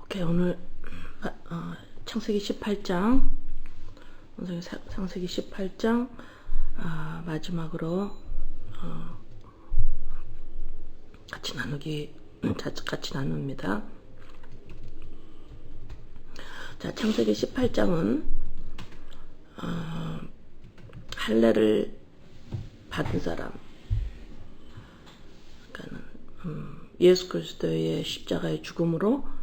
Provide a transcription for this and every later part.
오케이, 오늘 창세기 18장 창세기 18장 마지막으로 같이 나눕니다. 자, 창세기 18장은 할례를 받은 사람, 그러니까는 예수 그리스도의 십자가의 죽음으로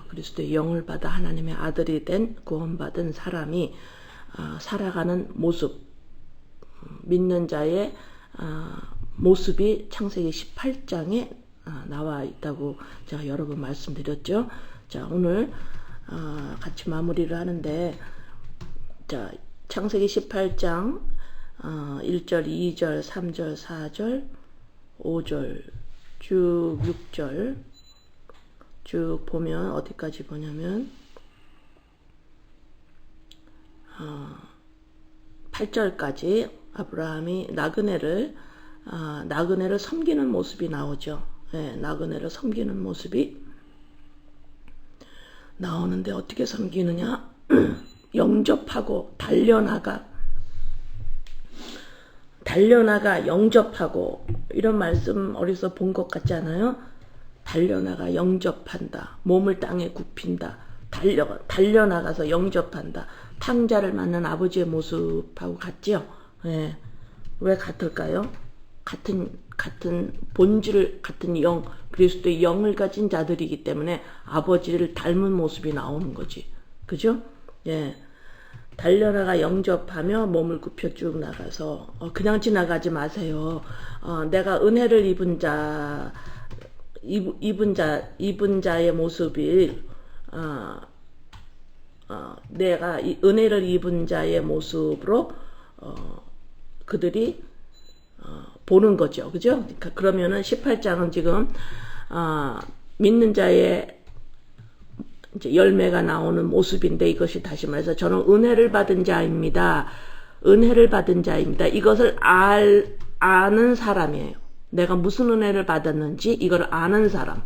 그리스도의 영을 받아 하나님의 아들이 된 구원받은 사람이 살아가는 모습, 믿는 자의 모습이 창세기 18장에 나와 있다고 제가 여러 번 말씀드렸죠. 자, 오늘 같이 마무리를 하는데, 자, 창세기 18장 1절, 2절, 3절, 4절, 5절, 쭉 6절 쭉 보면 어디까지 보냐면 8절까지 아브라함이 나그네를 섬기는 모습이 나오죠. 네, 나그네를 섬기는 모습이 나오는데 어떻게 섬기느냐? 영접하고 달려나가 영접하고, 이런 말씀 어디서 본 것 같지 않아요? 달려나가 영접한다. 몸을 땅에 굽힌다. 달려나가서 영접한다. 탕자를 맞는 아버지의 모습하고 같죠? 예. 왜 같을까요? 같은 본질, 같은 영, 그리스도의 영을 가진 자들이기 때문에 아버지를 닮은 모습이 나오는 거지. 그죠? 예. 달려나가 영접하며 몸을 굽혀 쭉 나가서 그냥 지나가지 마세요. 내가 은혜를 입은 자의 모습이 내가 은혜를 입은 자의 모습으로 그들이 보는 거죠. 그죠? 그러면은 18장은 지금 믿는 자의 이제 열매가 나오는 모습인데, 이것이 다시 말해서 저는 은혜를 받은 자입니다. 은혜를 받은 자입니다. 이것을 아는 사람이에요. 내가 무슨 은혜를 받았는지 이걸 아는 사람.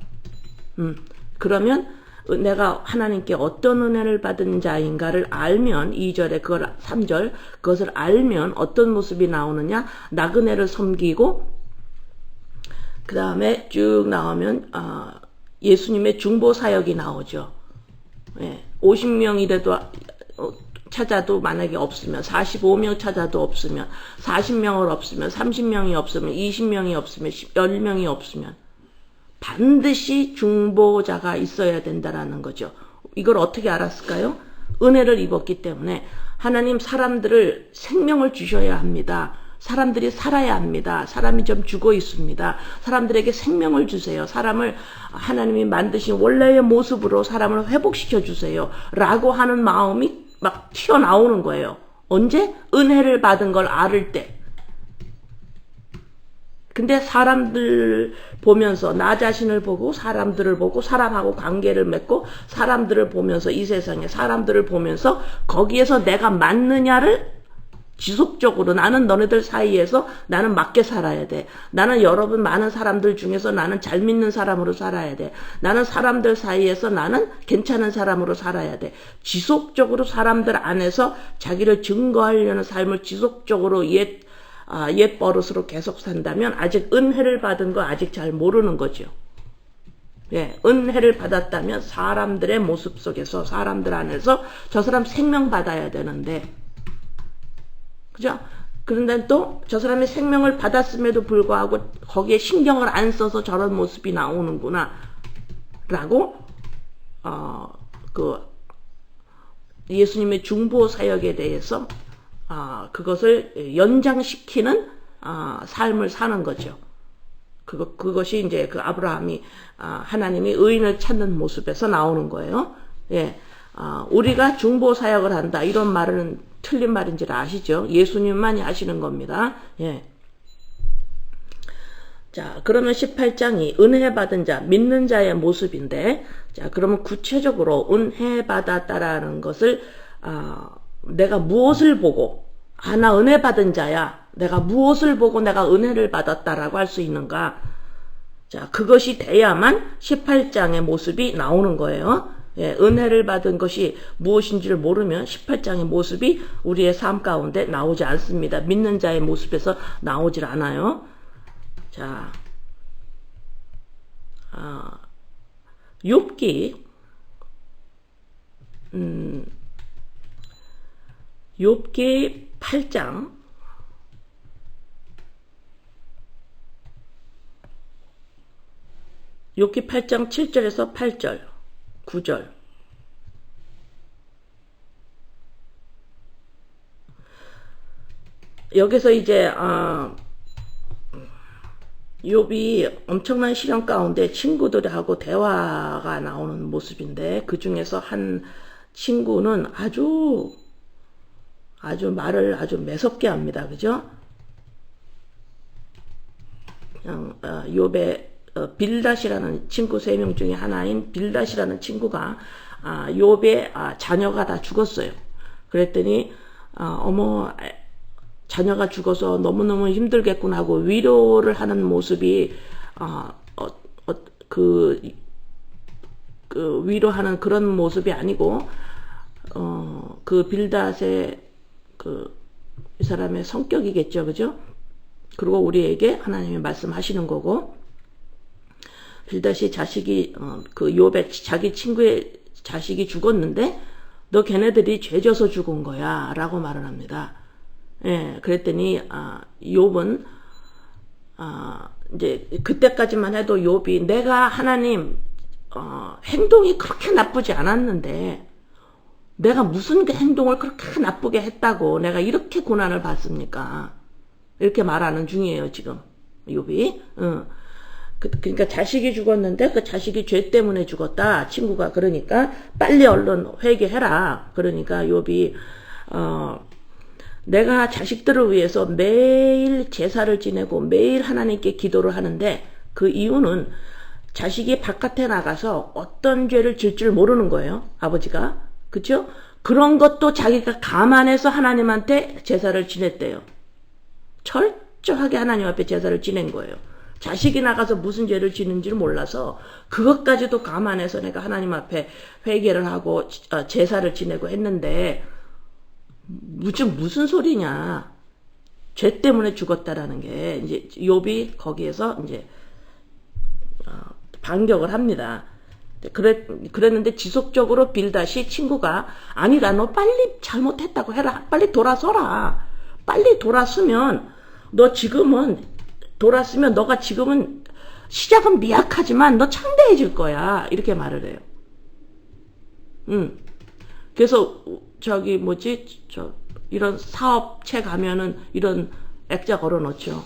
그러면 내가 하나님께 어떤 은혜를 받은 자인가를 알면, 2절에 3절 그것을 알면 어떤 모습이 나오느냐? 나그네를 섬기고, 그 다음에 쭉 나오면 예수님의 중보 사역이 나오죠. 예, 50명이라도 찾아도 만약에 없으면, 45명 찾아도 없으면, 40명을 없으면, 30명이 없으면, 20명이 없으면, 10명이 없으면 반드시 중보자가 있어야 된다라는 거죠. 이걸 어떻게 알았을까요? 은혜를 입었기 때문에. 하나님, 사람들을 생명을 주셔야 합니다. 사람들이 살아야 합니다. 사람이 좀 죽어 있습니다. 사람들에게 생명을 주세요. 사람을 하나님이 만드신 원래의 모습으로 사람을 회복시켜 주세요. 라고 하는 마음이 막 튀어나오는 거예요. 언제? 은혜를 받은 걸 알을 때. 근데 사람들 보면서, 나 자신을 보고 사람들을 보고 사람하고 관계를 맺고 사람들을 보면서, 이 세상에 사람들을 보면서 거기에서 내가 맞느냐를 지속적으로, 나는 너네들 사이에서 나는 맞게 살아야 돼. 나는 여러분 많은 사람들 중에서 나는 잘 믿는 사람으로 살아야 돼. 나는 사람들 사이에서 나는 괜찮은 사람으로 살아야 돼. 지속적으로 사람들 안에서 자기를 증거하려는 삶을 지속적으로 옛 버릇으로 계속 산다면 아직 은혜를 받은 거 아직 잘 모르는 거죠. 예, 은혜를 받았다면 사람들의 모습 속에서, 사람들 안에서 저 사람 생명 받아야 되는데, 그죠? 그런데 또 저 사람이 생명을 받았음에도 불구하고 거기에 신경을 안 써서 저런 모습이 나오는구나 라고 예수님의 중보 사역에 대해서 그것을 연장시키는 삶을 사는 거죠. 그것이 이제 그 아브라함이 하나님이 의인을 찾는 모습에서 나오는 거예요. 예. 우리가 중보 사역을 한다, 이런 말은 틀린 말인지를 아시죠? 예수님만이 하시는 겁니다. 예. 자, 그러면 18장이 은혜 받은 자, 믿는 자의 모습인데, 자, 그러면 구체적으로 은혜 받았다라는 것을 내가 무엇을 보고, 나 은혜 받은 자야, 내가 무엇을 보고 내가 은혜를 받았다라고 할 수 있는가? 자, 그것이 돼야만 18장의 모습이 나오는 거예요. 예, 은혜를 받은 것이 무엇인지를 모르면 18장의 모습이 우리의 삶 가운데 나오지 않습니다. 믿는 자의 모습에서 나오질 않아요. 자, 욥기 욥기 8장 욥기 8장 7절에서 8절 9절 여기서 이제 욥이 엄청난 시련 가운데 친구들하고 대화가 나오는 모습인데 그 중에서 한 친구는 아주 말을 아주 매섭게 합니다. 그죠? 그냥 욥의 빌닷이라는 친구 3명 중에 하나인 빌닷이라는 친구가 욥의 자녀가 다 죽었어요. 그랬더니 어머 자녀가 죽어서 너무너무 힘들겠구나 하고 위로를 하는 모습이 그 위로하는 그런 모습이 아니고 그 빌닷의 이 사람의 성격이겠죠. 그죠? 그리고 우리에게 하나님이 말씀하시는 거고 빌닷이 자식이 그 욥의 자기 친구의 자식이 죽었는데 너 걔네들이 죄져서 죽은 거야 라고 말을 합니다. 예, 그랬더니 욥은 이제 그때까지만 해도 욥이 내가 하나님 행동이 그렇게 나쁘지 않았는데 내가 무슨 그 행동을 그렇게 나쁘게 했다고 내가 이렇게 고난을 받습니까? 이렇게 말하는 중이에요 지금 욥이. 그러니까 자식이 죽었는데 그 자식이 죄 때문에 죽었다 친구가. 그러니까 빨리 얼른 회개해라. 그러니까 욥이 내가 자식들을 위해서 매일 제사를 지내고 매일 하나님께 기도를 하는데 그 이유는 자식이 바깥에 나가서 어떤 죄를 질 줄 모르는 거예요. 아버지가. 그죠? 그런 것도 자기가 감안해서 하나님한테 제사를 지냈대요. 철저하게 하나님 앞에 제사를 지낸 거예요. 자식이 나가서 무슨 죄를 지는지를 몰라서 그것까지도 감안해서 내가 하나님 앞에 회개를 하고 제사를 지내고 했는데 무슨 소리냐. 죄 때문에 죽었다라는 게 이제 욥이 거기에서 이제 반격을 합니다. 그랬는데 지속적으로 빌닷이 친구가 아니다 너 빨리 잘못했다고 해라. 빨리 돌아서라. 빨리 돌았으면 너가 지금은 시작은 미약하지만 너 창대해질 거야. 이렇게 말을 해요. 그래서 이런 사업체 가면은 이런 액자 걸어 놓죠.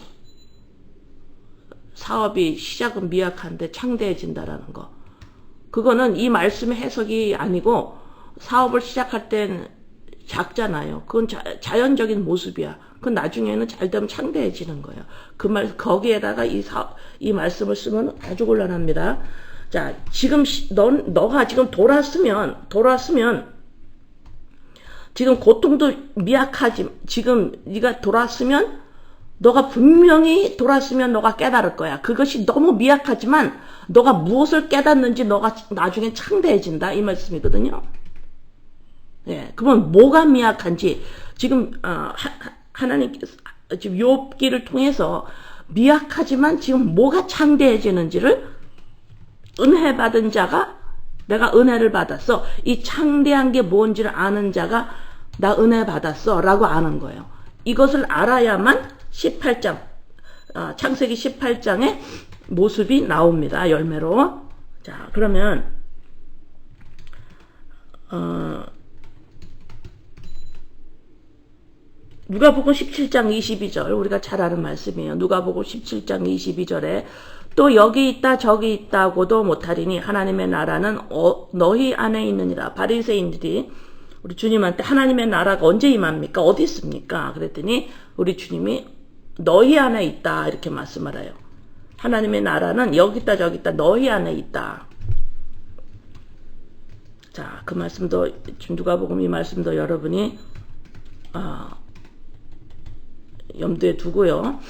사업이 시작은 미약한데 창대해진다라는 거. 그거는 이 말씀의 해석이 아니고 사업을 시작할 땐 작잖아요. 그건 자연적인 모습이야. 그건 나중에는 잘 되면 창대해지는 거예요. 거기에다가 이 말씀을 쓰면 아주 곤란합니다. 자, 지금 너가 지금 돌았으면 지금 고통도 미약하지. 지금 네가 돌았으면 너가 분명히 돌았으면 너가 깨달을 거야. 그것이 너무 미약하지만 너가 무엇을 깨닫는지 너가 나중에 창대해진다. 이 말씀이거든요. 예, 그러면 뭐가 미약한지 지금 하나님께서 지금 욥기를 통해서 미약하지만 지금 뭐가 창대해지는지를 은혜 받은 자가 내가 은혜를 받았어. 이 창대한 게 뭔지를 아는 자가 나 은혜 받았어 라고 아는 거예요. 이것을 알아야만 18장 창세기 18장의 모습이 나옵니다. 열매로. 자, 그러면 누가복음 17장 22절 우리가 잘 아는 말씀이에요. 누가복음 17장 22절에 또 여기 있다 저기 있다고도 못하리니 하나님의 나라는 너희 안에 있느니라. 바리새인들이 우리 주님한테 하나님의 나라가 언제 임합니까? 어디 있습니까? 그랬더니 우리 주님이 너희 안에 있다 이렇게 말씀을 해요. 하나님의 나라는 여기 있다 저기 있다 너희 안에 있다. 자, 그 말씀도 누가복음 이 말씀도 여러분이 염두에 두고요.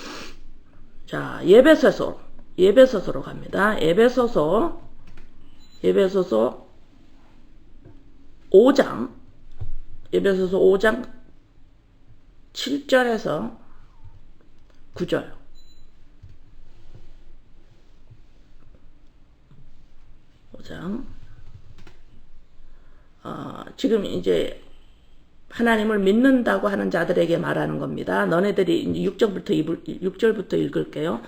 자, 예배소서로 갑니다. 예배소서 5장, 에베소서 5장 7절에서 9절. 지금 이제 하나님을 믿는다고 하는 자들에게 말하는 겁니다. 너네들이 이제 6절부터 읽을게요.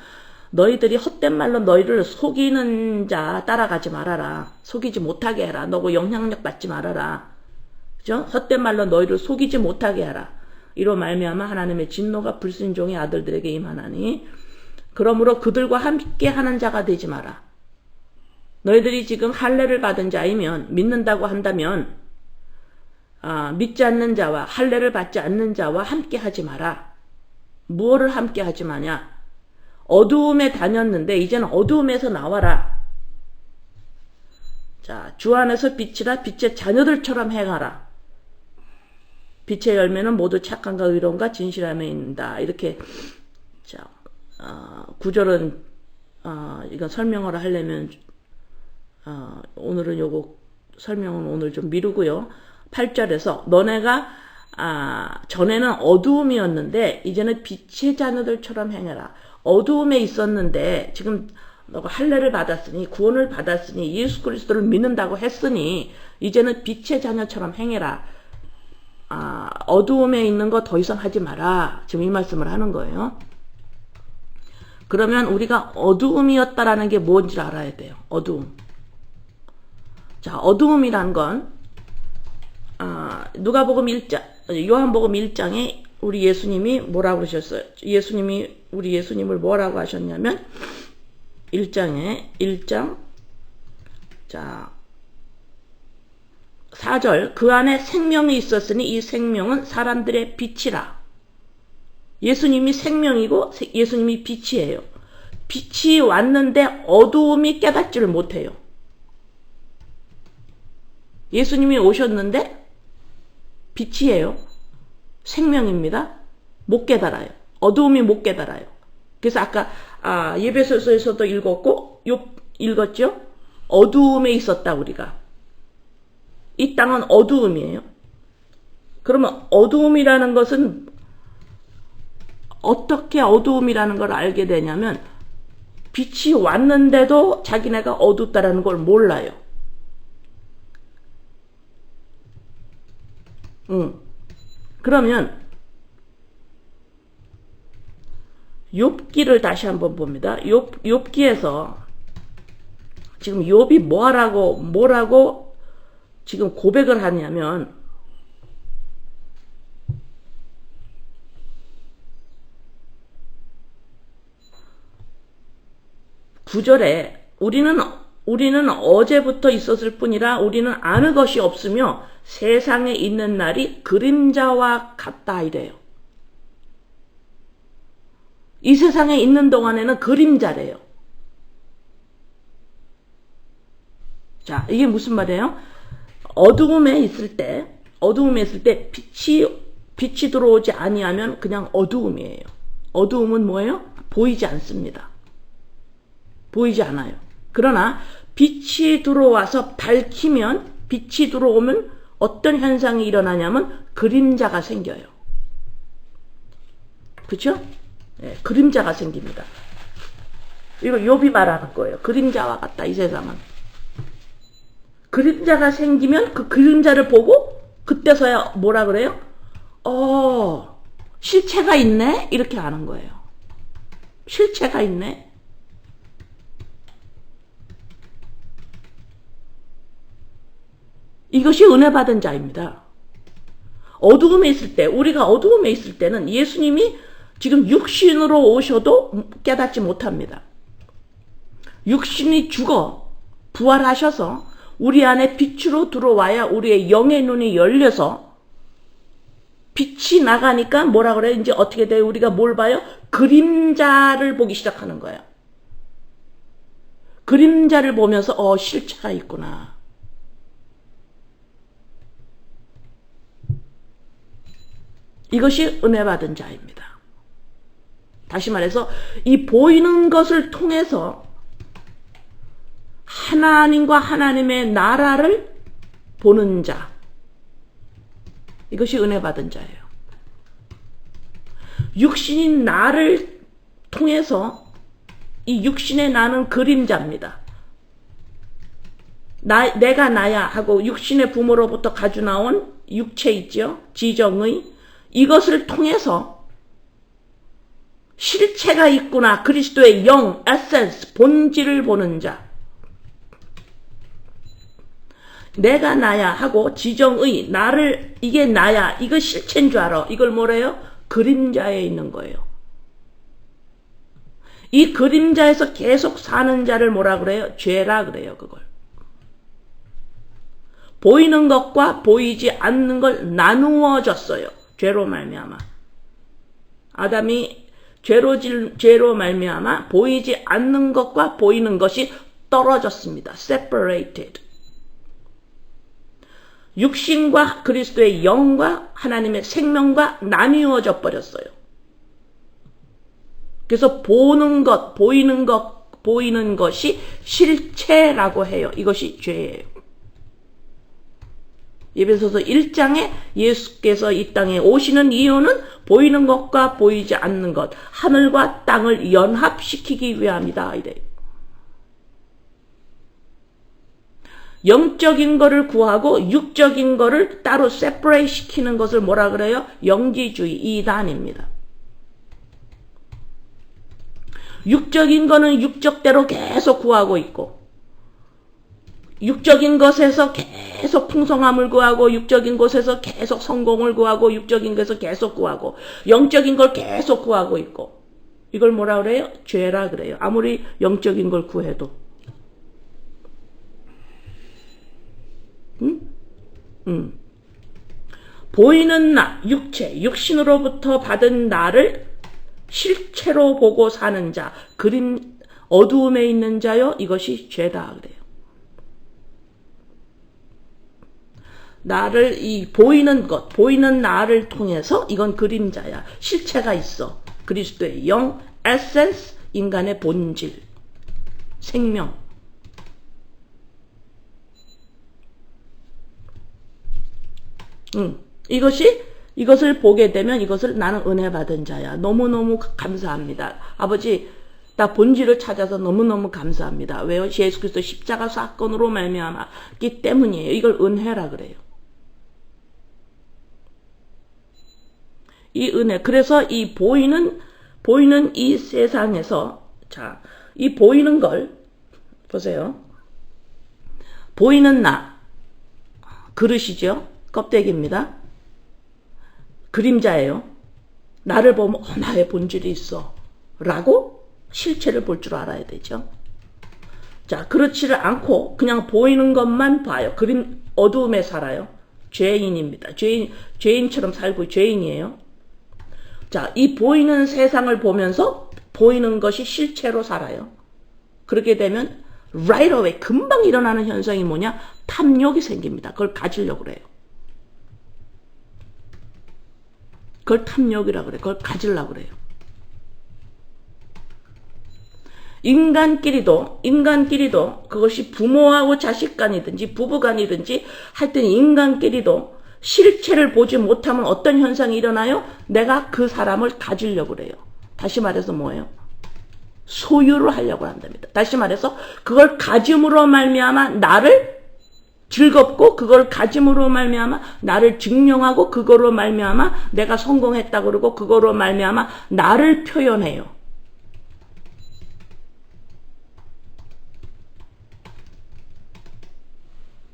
너희들이 헛된 말로 너희를 속이는 자 따라가지 말아라. 속이지 못하게 해라. 너고 영향력 받지 말아라. 그죠? 헛된 말로 너희를 속이지 못하게 하라. 이로 말미암아 하나님의 진노가 불순종의 아들들에게 임하나니 그러므로 그들과 함께 하는 자가 되지 마라. 너희들이 지금 할례를 받은 자이면 믿는다고 한다면 믿지 않는 자와 할례를 받지 않는 자와 함께 하지 마라. 무엇을 함께 하지 마냐? 어두움에 다녔는데 이제는 어두움에서 나와라. 자, 주 안에서 빛이라. 빛의 자녀들처럼 행하라. 빛의 열매는 모두 착함과 의로움과 진실함에 있는다. 이렇게. 자, 9절은 이건 설명을 하려면 오늘은 요거 설명은 오늘 좀 미루고요. 8절에서 너네가 전에는 어두움이었는데 이제는 빛의 자녀들처럼 행해라. 어두움에 있었는데 지금 너가 할례를 받았으니 구원을 받았으니 예수 그리스도를 믿는다고 했으니 이제는 빛의 자녀처럼 행해라. 어두움에 있는 거 더 이상 하지 마라. 지금 이 말씀을 하는 거예요. 그러면 우리가 어두움이었다라는 게 뭔지 알아야 돼요. 어두움. 자, 어두움이란 건 누가복음 1장, 요한복음 1장에 우리 예수님이 뭐라고 그러셨어요? 우리 예수님을 뭐라고 하셨냐면 1장 자 4절 그 안에 생명이 있었으니 이 생명은 사람들의 빛이라. 예수님이 생명이고 예수님이 빛이에요. 빛이 왔는데 어두움이 깨닫지를 못해요. 예수님이 오셨는데 빛이에요. 생명입니다. 못 깨달아요. 어두움이 못 깨달아요. 그래서 아까 예배소서에서도 읽었죠? 어두움에 있었다 우리가. 이 땅은 어두움이에요. 그러면 어두움이라는 것은 어떻게 어두움이라는 걸 알게 되냐면 빛이 왔는데도 자기네가 어둡다라는 걸 몰라요. 그러면 욥기를 다시 한번 봅니다. 욥기에서 지금 욥이 뭐라고 지금 고백을 하냐면 구절에 우리는 어제부터 있었을 뿐이라 우리는 아는 것이 없으며 세상에 있는 날이 그림자와 같다 이래요. 이 세상에 있는 동안에는 그림자래요. 자, 이게 무슨 말이에요? 어두움에 있을 때 빛이 들어오지 아니하면 그냥 어두움이에요. 어두움은 뭐예요? 보이지 않습니다. 보이지 않아요. 그러나 빛이 들어와서 밝히면, 빛이 들어오면 어떤 현상이 일어나냐면 그림자가 생겨요. 그렇죠? 네, 그림자가 생깁니다. 이거 욥이 말하는 거예요. 그림자와 같다 이 세상은. 그림자가 생기면 그 그림자를 보고 그때서야 뭐라 그래요? 실체가 있네? 이렇게 아는 거예요. 실체가 있네? 이것이 은혜 받은 자입니다. 어두움에 있을 때, 우리가 어두움에 있을 때는 예수님이 지금 육신으로 오셔도 깨닫지 못합니다. 육신이 죽어 부활하셔서 우리 안에 빛으로 들어와야 우리의 영의 눈이 열려서 빛이 나가니까 뭐라 그래요? 이제 어떻게 돼요? 우리가 뭘 봐요? 그림자를 보기 시작하는 거예요. 그림자를 보면서 실체가 있구나. 이것이 은혜 받은 자입니다. 다시 말해서 이 보이는 것을 통해서 하나님과 하나님의 나라를 보는 자, 이것이 은혜 받은 자예요. 육신인 나를 통해서 이 육신의 나는 그림자입니다. 내가 나야 하고 육신의 부모로부터 가져 나온 육체 있죠? 지정의 이것을 통해서 실체가 있구나. 그리스도의 영, 에센스, 본질을 보는 자. 내가 나야 하고 지정의 나를 이게 나야 이거 실체인 줄 알아. 이걸 뭐래요? 그림자에 있는 거예요. 이 그림자에서 계속 사는 자를 뭐라 그래요? 죄라 그래요. 그걸. 보이는 것과 보이지 않는 걸 나누어졌어요. 죄로 말미암아. 아담이 죄로 말미암아 보이지 않는 것과 보이는 것이 떨어졌습니다. separated. 육신과 그리스도의 영과 하나님의 생명과 나뉘어져 버렸어요. 그래서 보는 것이 실체라고 해요. 이것이 죄예요. 에베소서 1장에 예수께서 이 땅에 오시는 이유는 보이는 것과 보이지 않는 것, 하늘과 땅을 연합시키기 위함이다. 이래요. 영적인 거를 구하고 육적인 거를 따로 세퍼레이트 시키는 것을 뭐라 그래요? 영지주의, 이단입니다. 육적인 거는 육적대로 계속 구하고 있고 육적인 것에서 계속 풍성함을 구하고 육적인 곳에서 계속 성공을 구하고 육적인 것에서 계속 구하고 영적인 걸 계속 구하고 있고 이걸 뭐라 그래요? 죄라 그래요. 아무리 영적인 걸 구해도. 보이는 나, 육체, 육신으로부터 받은 나를 실체로 보고 사는 자, 어두움에 있는 자요, 이것이 죄다 그래요. 나를 보이는 것, 보이는 나를 통해서 이건 그림자야. 실체가 있어. 그리스도의 영, 에센스, 인간의 본질, 생명. 이것을 보게 되면 이것을 나는 은혜 받은 자야. 너무너무 감사합니다. 아버지, 나 본질을 찾아서 너무너무 감사합니다. 왜요? 예수 그리스도 십자가 사건으로 말미암았기 때문이에요. 이걸 은혜라 그래요. 이 은혜. 그래서 이 보이는 이 세상에서, 자, 이 보이는 걸, 보세요. 보이는 나, 그릇이죠? 껍데기입니다. 그림자예요. 나를 보면, 나의 본질이 있어. 라고 실체를 볼 줄 알아야 되죠. 자, 그렇지를 않고, 그냥 보이는 것만 봐요. 어두움에 살아요. 죄인입니다. 죄인처럼 살고 죄인이에요. 자, 이 보이는 세상을 보면서 보이는 것이 실체로 살아요. 그렇게 되면 right away 금방 일어나는 현상이 뭐냐? 탐욕이 생깁니다. 그걸 가지려고 그래요. 그걸 탐욕이라고 그래요. 그걸 가지려고 그래요. 인간끼리도 그것이 부모하고 자식간이든지 부부간이든지 하여튼 인간끼리도 실체를 보지 못하면 어떤 현상이 일어나요? 내가 그 사람을 가지려고 그래요. 다시 말해서 뭐예요? 소유를 하려고 한답니다. 다시 말해서 그걸 가짐으로 말미암아 나를 즐겁고 그걸 가짐으로 말미암아 나를 증명하고 그거로 말미암아 내가 성공했다 그러고 그거로 말미암아 나를 표현해요.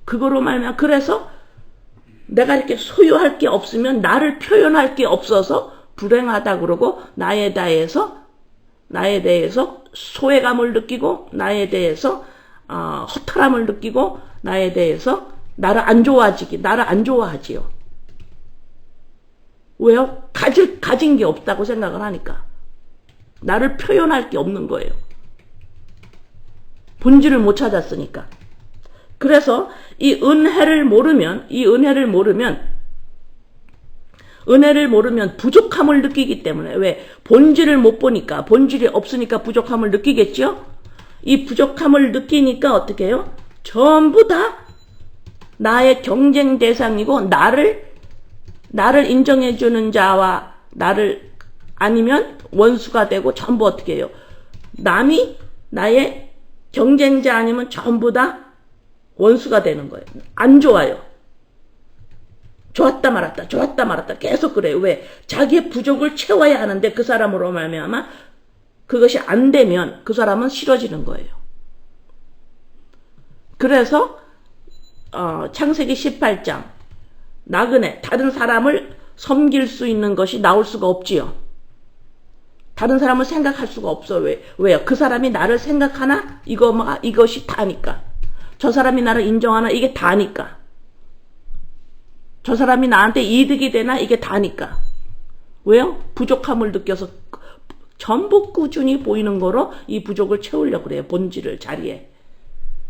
그거로 말미암아 그래서 내가 이렇게 소유할 게 없으면 나를 표현할 게 없어서 불행하다 그러고 나에 대해서 소외감을 느끼고 나에 대해서 허탈함을 느끼고 나에 대해서 나를 안 좋아하지요. 왜요? 가진 게 없다고 생각을 하니까. 나를 표현할 게 없는 거예요. 본질을 못 찾았으니까. 그래서 이 은혜를 모르면 부족함을 느끼기 때문에 왜? 본질을 못 보니까 본질이 없으니까 부족함을 느끼겠죠? 이 부족함을 느끼니까 어떻게 해요? 전부 다 나의 경쟁 대상이고 나를 나를 인정해주는 자와 나를 아니면 원수가 되고 전부 어떻게 해요? 남이 나의 경쟁자 아니면 전부 다 원수가 되는 거예요. 안 좋아요. 좋았다 말았다 좋았다 말았다 계속 그래요. 왜? 자기의 부족을 채워야 하는데 그 사람으로 말미암아 그것이 안 되면 그 사람은 싫어지는 거예요. 그래서 창세기 18장 나그네 다른 사람을 섬길 수 있는 것이 나올 수가 없지요. 다른 사람을 생각할 수가 없어. 왜요? 그 사람이 나를 생각하나? 이것이 다니까. 저 사람이 나를 인정하나? 이게 다니까. 저 사람이 나한테 이득이 되나? 이게 다니까. 왜요? 부족함을 느껴서 전부 꾸준히 보이는 거로 이 부족을 채우려고 그래요. 본질을 자리에.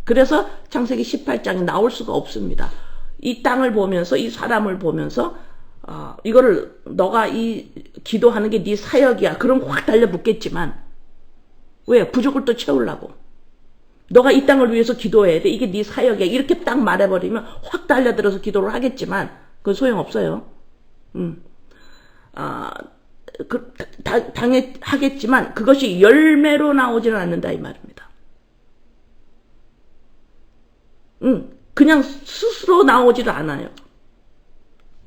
그래서 창세기 18장이 나올 수가 없습니다. 이 땅을 보면서 이 사람을 보면서 이거를 너가 이 기도하는 게 네 사역이야. 그럼 확 달려붙겠지만 왜? 부족을 또 채우려고. 너가 이 땅을 위해서 기도해야 돼. 이게 네 사역이야. 이렇게 딱 말해버리면 확 달려들어서 기도를 하겠지만 그건 소용없어요. 하겠지만 그것이 열매로 나오지는 않는다 이 말입니다. 그냥 스스로 나오지도 않아요.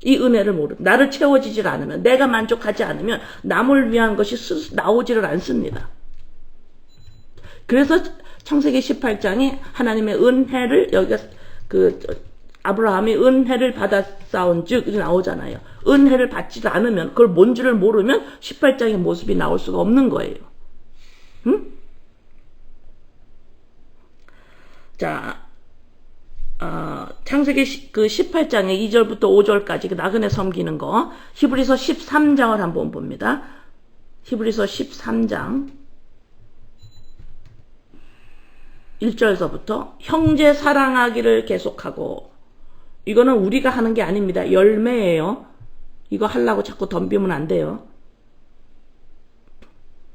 이 은혜를 모르면 나를 채워지질 않으면 내가 만족하지 않으면 남을 위한 것이 나오지를 않습니다. 그래서 창세기 18장에 하나님의 은혜를 여기가 아브라함이 은혜를 받았사온 즉 나오잖아요. 은혜를 받지 않으면 그걸 뭔지를 모르면 18장의 모습이 나올 수가 없는 거예요. 자, 창세기 18장의 2절부터 5절까지 나그네 섬기는 거 히브리서 13장을 한번 봅니다. 히브리서 13장 1절서부터 형제 사랑하기를 계속하고 이거는 우리가 하는 게 아닙니다. 열매예요. 이거 하려고 자꾸 덤비면 안 돼요.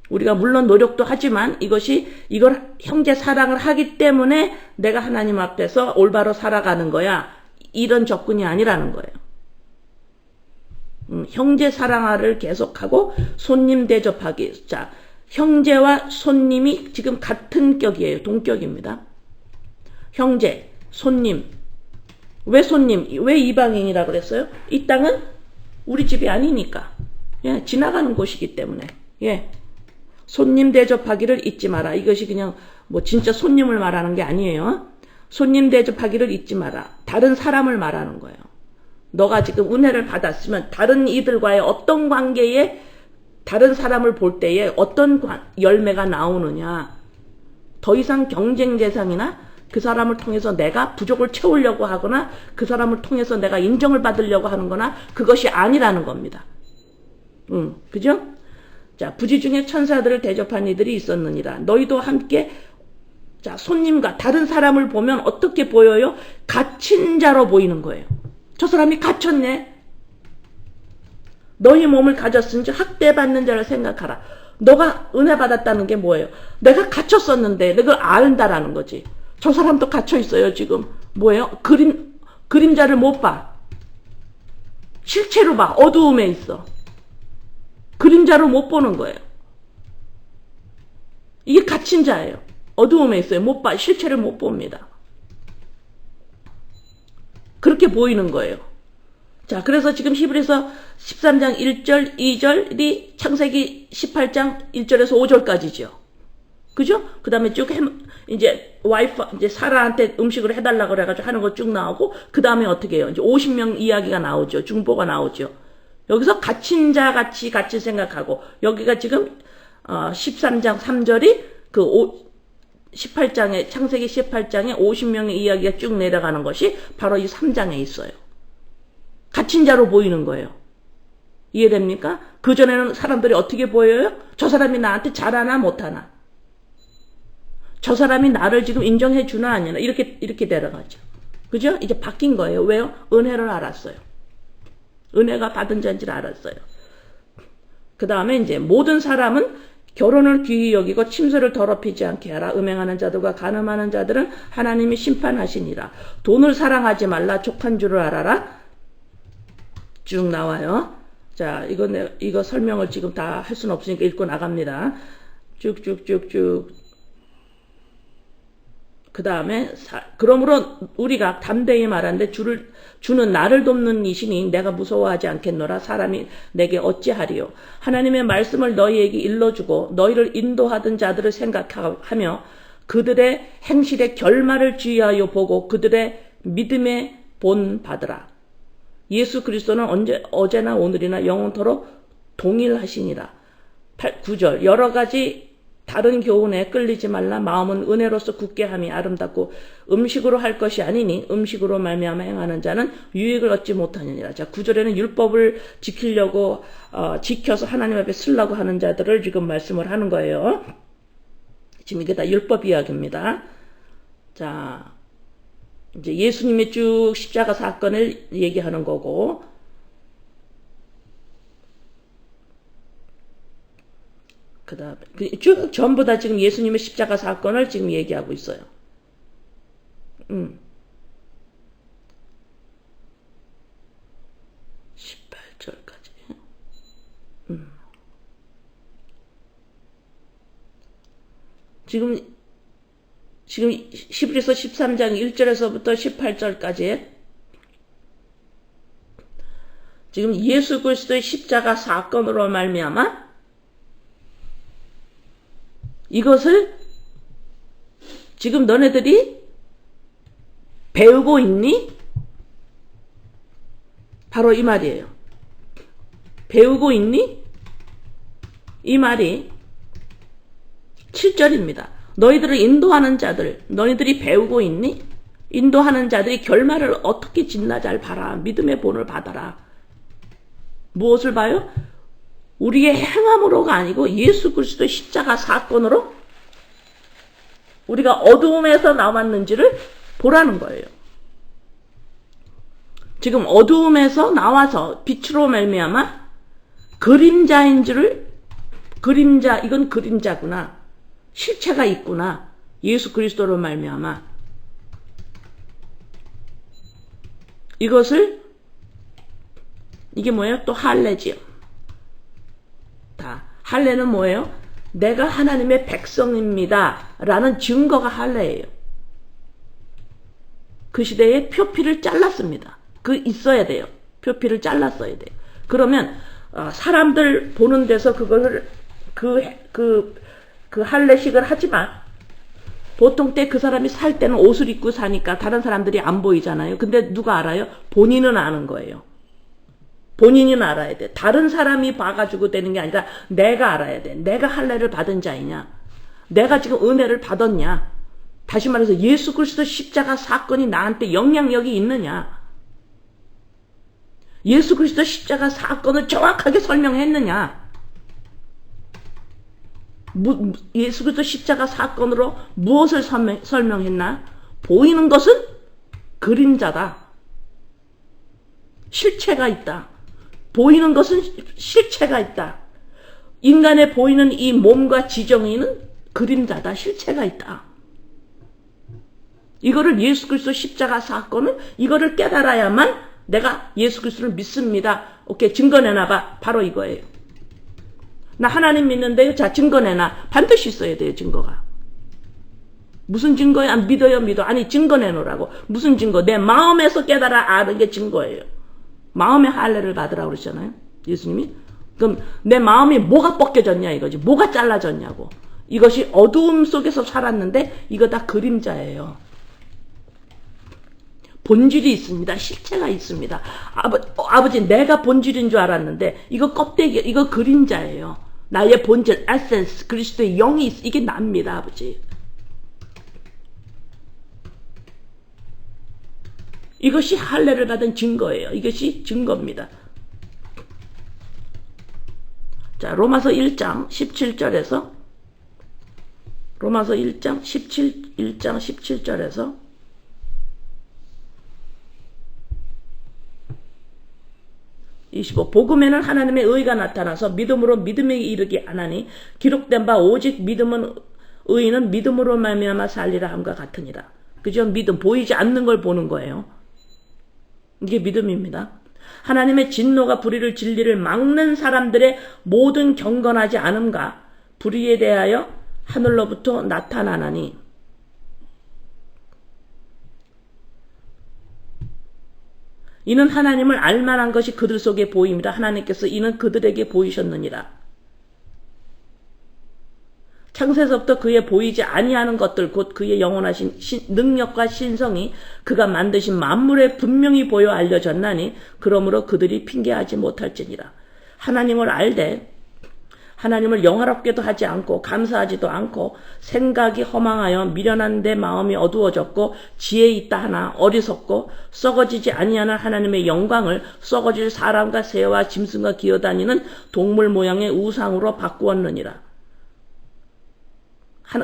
우리가 물론 노력도 하지만 이걸 형제 사랑을 하기 때문에 내가 하나님 앞에서 올바로 살아가는 거야. 이런 접근이 아니라는 거예요. 형제 사랑을 계속하고 손님 대접하기. 자, 형제와 손님이 지금 같은 격이에요. 동격입니다. 형제, 손님. 왜 손님? 왜 이방인이라 그랬어요? 이 땅은 우리 집이 아니니까. 예, 지나가는 곳이기 때문에. 예. 손님 대접하기를 잊지 마라. 이것이 그냥 진짜 손님을 말하는 게 아니에요. 손님 대접하기를 잊지 마라. 다른 사람을 말하는 거예요. 너가 지금 은혜를 받았으면 다른 이들과의 어떤 관계에 다른 사람을 볼 때에 어떤 열매가 나오느냐. 더 이상 경쟁 대상이나 그 사람을 통해서 내가 부족을 채우려고 하거나 그 사람을 통해서 내가 인정을 받으려고 하는 거나 그것이 아니라는 겁니다. 그죠? 자, 부지 중에 천사들을 대접한 이들이 있었느니라. 너희도 함께 자, 손님과 다른 사람을 보면 어떻게 보여요? 갇힌 자로 보이는 거예요. 저 사람이 갇혔네. 너희 몸을 가졌은지 학대받는 자를 생각하라. 너가 은혜 받았다는 게 뭐예요? 내가 갇혔었는데 내가 안다라는 거지. 저 사람도 갇혀 있어요 지금. 뭐예요? 그림자를 못 봐. 실체로 봐. 어두움에 있어. 그림자로 못 보는 거예요. 이게 갇힌 자예요. 어두움에 있어요. 못 봐. 실체를 못 봅니다. 그렇게 보이는 거예요. 자, 그래서 지금 히브리서 13장 1절, 2절이 창세기 18장 1절에서 5절까지죠. 그죠? 그 다음에 쭉 이제 사라한테 음식을 해달라고 그래가지고 하는 거 쭉 나오고, 그 다음에 어떻게 해요? 이제 50명 이야기가 나오죠. 중보가 나오죠. 여기서 갇힌 자 같이 생각하고, 여기가 지금 13장 3절이 18장에 창세기 18장에 50명의 이야기가 쭉 내려가는 것이 바로 이 3장에 있어요. 갇힌 자로 보이는 거예요. 이해됩니까? 그전에는 사람들이 어떻게 보여요? 저 사람이 나한테 잘하나 못하나, 저 사람이 나를 지금 인정해 주나 아니나, 이렇게 내려가죠. 그죠? 이제 바뀐 거예요. 왜요? 은혜를 알았어요. 은혜가 받은 자인지를 알았어요. 그 다음에 이제 모든 사람은 결혼을 귀히 여기고 침소를 더럽히지 않게 하라. 음행하는 자들과 간음하는 자들은 하나님이 심판하시니라. 돈을 사랑하지 말라. 족한 줄을 알아라. 쭉 나와요. 자, 이거 설명을 지금 다 할 수는 없으니까 읽고 나갑니다. 쭉쭉쭉쭉. 그 다음에 그러므로 우리가 담대히 말하는데 주는 나를 돕는 이시니 내가 무서워하지 않겠노라. 사람이 내게 어찌하리요. 하나님의 말씀을 너희에게 일러주고 너희를 인도하던 자들을 생각하며 그들의 행실의 결말을 주의하여 보고 그들의 믿음의 본 받으라. 예수 그리스도는 어제나 오늘이나 영원토록 동일하시니라. 9절 여러 가지 다른 교훈에 끌리지 말라. 마음은 은혜로서 굳게 함이 아름답고 음식으로 할 것이 아니니 음식으로 말미암아 행하는 자는 유익을 얻지 못하느니라. 자, 9절에는 율법을 지키려고 지켜서 하나님 앞에 쓰려고 하는 자들을 지금 말씀을 하는 거예요. 지금 이게 다 율법 이야기입니다. 자, 이제 예수님의 쭉 십자가 사건을 얘기하는 거고, 그 다음에 쭉 전부 다 지금 예수님의 십자가 사건을 지금 얘기하고 있어요. 18절까지. 지금 히브리서 13장 1절에서부터 18절까지 지금 예수 그리스도의 십자가 사건으로 말미암아 이것을 지금 너네들이 배우고 있니? 바로 이 말이에요. 배우고 있니? 이 말이 7절입니다. 너희들을 인도하는 자들, 너희들이 배우고 있니? 인도하는 자들이 결말을 어떻게 짓나 잘 봐라. 믿음의 본을 받아라. 무엇을 봐요? 우리의 행함으로가 아니고 예수 그리스도의 십자가 사건으로 우리가 어두움에서 나왔는지를 보라는 거예요. 지금 어두움에서 나와서 빛으로 말미암아 그림자인지를 이건 그림자구나. 실체가 있구나. 예수 그리스도로 말미암아 이것을 이게 뭐예요? 또 할례지요. 할례는 뭐예요? 내가 하나님의 백성입니다 라는 증거가 할례예요. 그 시대에 표피를 잘랐습니다. 있어야 돼요. 표피를 잘랐어야 돼요. 그러면 사람들 보는 데서 그것을 그 할례식을 하지만 보통 때 그 사람이 살 때는 옷을 입고 사니까 다른 사람들이 안 보이잖아요. 근데 누가 알아요? 본인은 아는 거예요. 본인은 알아야 돼. 다른 사람이 봐가지고 되는 게 아니라 내가 알아야 돼. 내가 할례를 받은 자이냐. 내가 지금 은혜를 받았냐. 다시 말해서 예수 그리스도 십자가 사건이 나한테 영향력이 있느냐. 예수 그리스도 십자가 사건을 정확하게 설명했느냐. 예수 그리스도 십자가 사건으로 무엇을 설명했나? 보이는 것은 그림자다. 실체가 있다. 보이는 것은 실체가 있다. 인간의 보이는 이 몸과 지정의는 그림자다. 실체가 있다. 이거를 예수 그리스도 십자가 사건을 이거를 깨달아야만 내가 예수 그리스도를 믿습니다. 오케이, 증거 내놔봐. 바로 이거예요. 나 하나님 믿는데요. 자, 증거 내놔. 반드시 있어야 돼요. 증거가. 무슨 증거야? 믿어요, 믿어. 아니, 증거 내놓으라고. 무슨 증거? 내 마음에서 깨달아 아는 게 증거예요. 마음의 할례를 받으라고 그러잖아요. 예수님이. 그럼 내 마음이 뭐가 벗겨졌냐 이거지. 뭐가 잘라졌냐고. 이것이 어두움 속에서 살았는데 이거 다 그림자예요. 본질이 있습니다. 실체가 있습니다. 아버지 내가 본질인 줄 알았는데 이거 껍데기, 이거 그림자예요. 나의 본질, 에센스, 그리스도의 영이 이게 납니다. 아버지. 이것이 할례를 받은 증거예요. 이것이 증거입니다. 자, 로마서 1장 17절에서 로마서 1장 17절에서 25. 복음에는 하나님의 의가 나타나서 믿음으로 믿음에 이르게 하나니 기록된 바 오직 믿음은 의인은 믿음으로 말미암아 살리라 함과 같으니라. 그죠? 믿음, 보이지 않는 걸 보는 거예요. 이게 믿음입니다. 하나님의 진노가 불의를 진리를 막는 사람들의 모든 경건하지 않음과 불의에 대하여 하늘로부터 나타나나니 이는 하나님을 알만한 것이 그들 속에 보임이라. 하나님께서 이는 그들에게 보이셨느니라. 창세서부터 그의 보이지 아니하는 것들 곧 그의 영원하신 능력과 신성이 그가 만드신 만물에 분명히 보여 알려졌나니 그러므로 그들이 핑계하지 못할지니라. 하나님을 알되 하나님을 영화롭게도 하지 않고 감사하지도 않고 생각이 허망하여 미련한 데 마음이 어두워졌고 지혜 있다 하나 어리석고 썩어지지 아니하는 하나님의 영광을 썩어질 사람과 새와 짐승과 기어다니는 동물 모양의 우상으로 바꾸었느니라.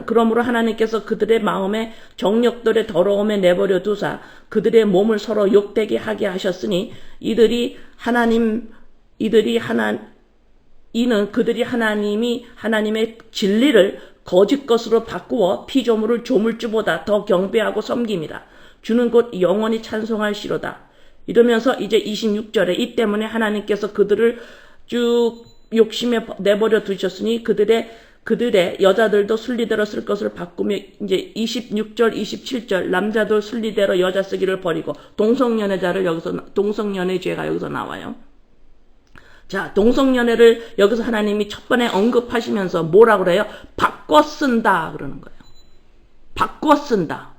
그러므로 하나님께서 그들의 마음에 정력들의 더러움에 내버려 두사 그들의 몸을 서로 욕되게 하게 하셨으니 이는 그들이 하나님의 진리를 거짓 것으로 바꾸어 피조물을 조물주보다 더 경배하고 섬김이라. 주는 곧 영원히 찬송할 시로다. 이러면서 이제 26절에 이 때문에 하나님께서 그들을 쭉 욕심에 내버려 두셨으니 그들의 여자들도 순리대로 쓸 것을 바꾸며 이제 26절, 27절 남자도 순리대로 여자 쓰기를 버리고 동성연애죄가 여기서 나와요. 자, 동성연애를 여기서 하나님이 첫 번에 언급하시면서 뭐라 그래요? 바꿔 쓴다 그러는 거예요. 바꿔 쓴다.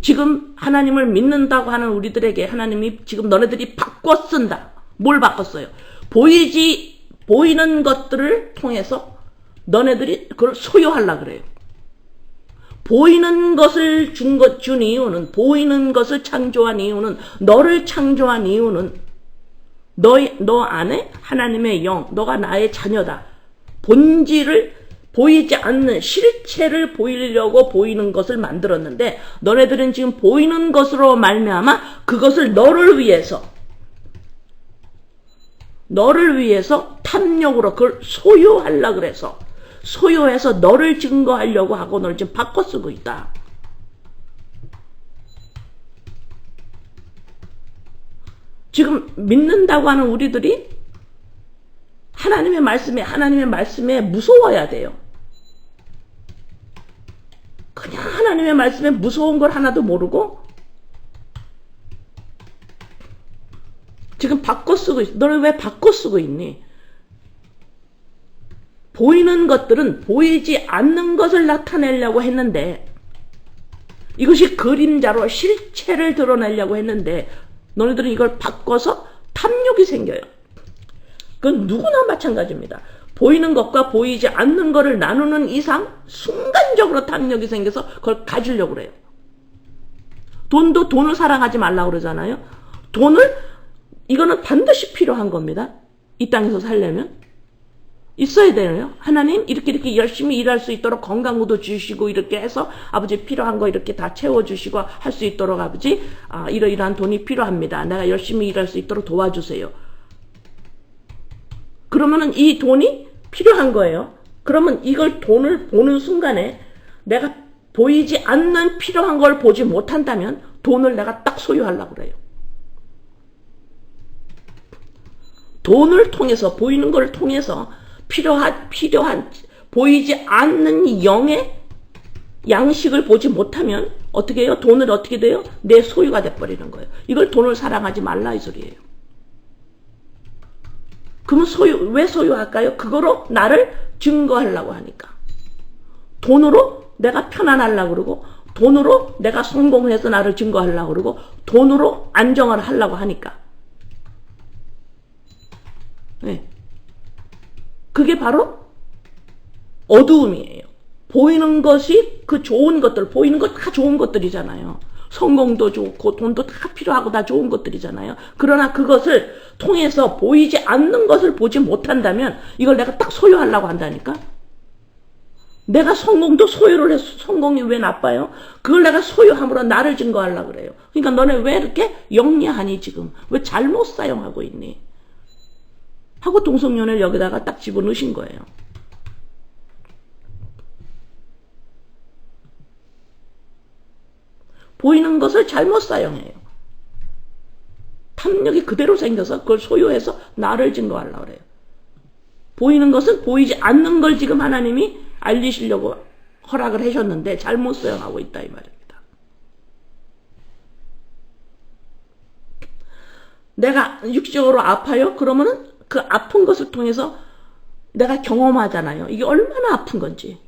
지금 하나님을 믿는다고 하는 우리들에게 하나님이 지금 너네들이 바꿔 쓴다. 뭘 바꿨어요? 보이는 것들을 통해서 너네들이 그걸 소유하려고 그래요. 보이는 것을 준 이유는, 보이는 것을 창조한 이유는, 너를 창조한 이유는 너 안에 하나님의 영, 너가 나의 자녀다. 본질을 보이지 않는 실체를 보이려고 보이는 것을 만들었는데 너네들은 지금 보이는 것으로 말미암아 그것을 너를 위해서 탐욕으로 그걸 소유하려고 그래서 소유해서 너를 증거하려고 하고 너를 지금 바꿔 쓰고 있다. 지금 믿는다고 하는 우리들이 하나님의 말씀에 무서워야 돼요. 그냥 하나님의 말씀에 무서운 걸 하나도 모르고 지금 바꿔 쓰고 있어. 너를 왜 바꿔 쓰고 있니? 보이는 것들은 보이지 않는 것을 나타내려고 했는데 이것이 그림자로 실체를 드러내려고 했는데 너희들은 이걸 바꿔서 탐욕이 생겨요. 그건 누구나 마찬가지입니다. 보이는 것과 보이지 않는 것을 나누는 이상 순간적으로 탐욕이 생겨서 그걸 가지려고 그래요. 돈을 사랑하지 말라고 그러잖아요. 이거는 반드시 필요한 겁니다. 이 땅에서 살려면. 있어야 되나요? 하나님 이렇게 열심히 일할 수 있도록 건강도 주시고 이렇게 해서 아버지 필요한 거 이렇게 다 채워주시고 할 수 있도록 아버지 이러이러한 돈이 필요합니다. 내가 열심히 일할 수 있도록 도와주세요. 그러면은 이 돈이 필요한 거예요. 그러면 이걸 돈을 보는 순간에 내가 보이지 않는 필요한 걸 보지 못한다면 돈을 내가 딱 소유하려고 그래요. 돈을 통해서 보이는 걸 통해서 필요한 보이지 않는 영의 양식을 보지 못하면 어떻게 해요? 돈을 어떻게 돼요? 내 소유가 돼버리는 거예요. 이걸 돈을 사랑하지 말라 이 소리예요. 그러면 왜 소유할까요? 그거로 나를 증거하려고 하니까. 돈으로 내가 편안하려고 그러고 돈으로 내가 성공을 해서 나를 증거하려고 그러고 돈으로 안정을 하려고 하니까. 네. 그게 바로 어두움이에요. 보이는 것이 그 좋은 것들, 보이는 것 다 좋은 것들이잖아요. 성공도 좋고 돈도 다 필요하고 다 좋은 것들이잖아요. 그러나 그것을 통해서 보이지 않는 것을 보지 못한다면 이걸 내가 딱 소유하려고 한다니까. 내가 성공도 소유를 해서 성공이 왜 나빠요? 그걸 내가 소유함으로 나를 증거하려고 그래요. 그러니까 너네 왜 이렇게 영리하니 지금? 왜 잘못 사용하고 있니? 하고 동성연애를 여기다가 딱 집어넣으신 거예요. 보이는 것을 잘못 사용해요. 탐욕이 그대로 생겨서 그걸 소유해서 나를 증거하려고 그래요. 보이는 것은 보이지 않는 걸 지금 하나님이 알리시려고 허락을 하셨는데 잘못 사용하고 있다 이 말입니다. 내가 육적으로 아파요? 그러면은 그 아픈 것을 통해서 내가 경험하잖아요. 이게 얼마나 아픈 건지.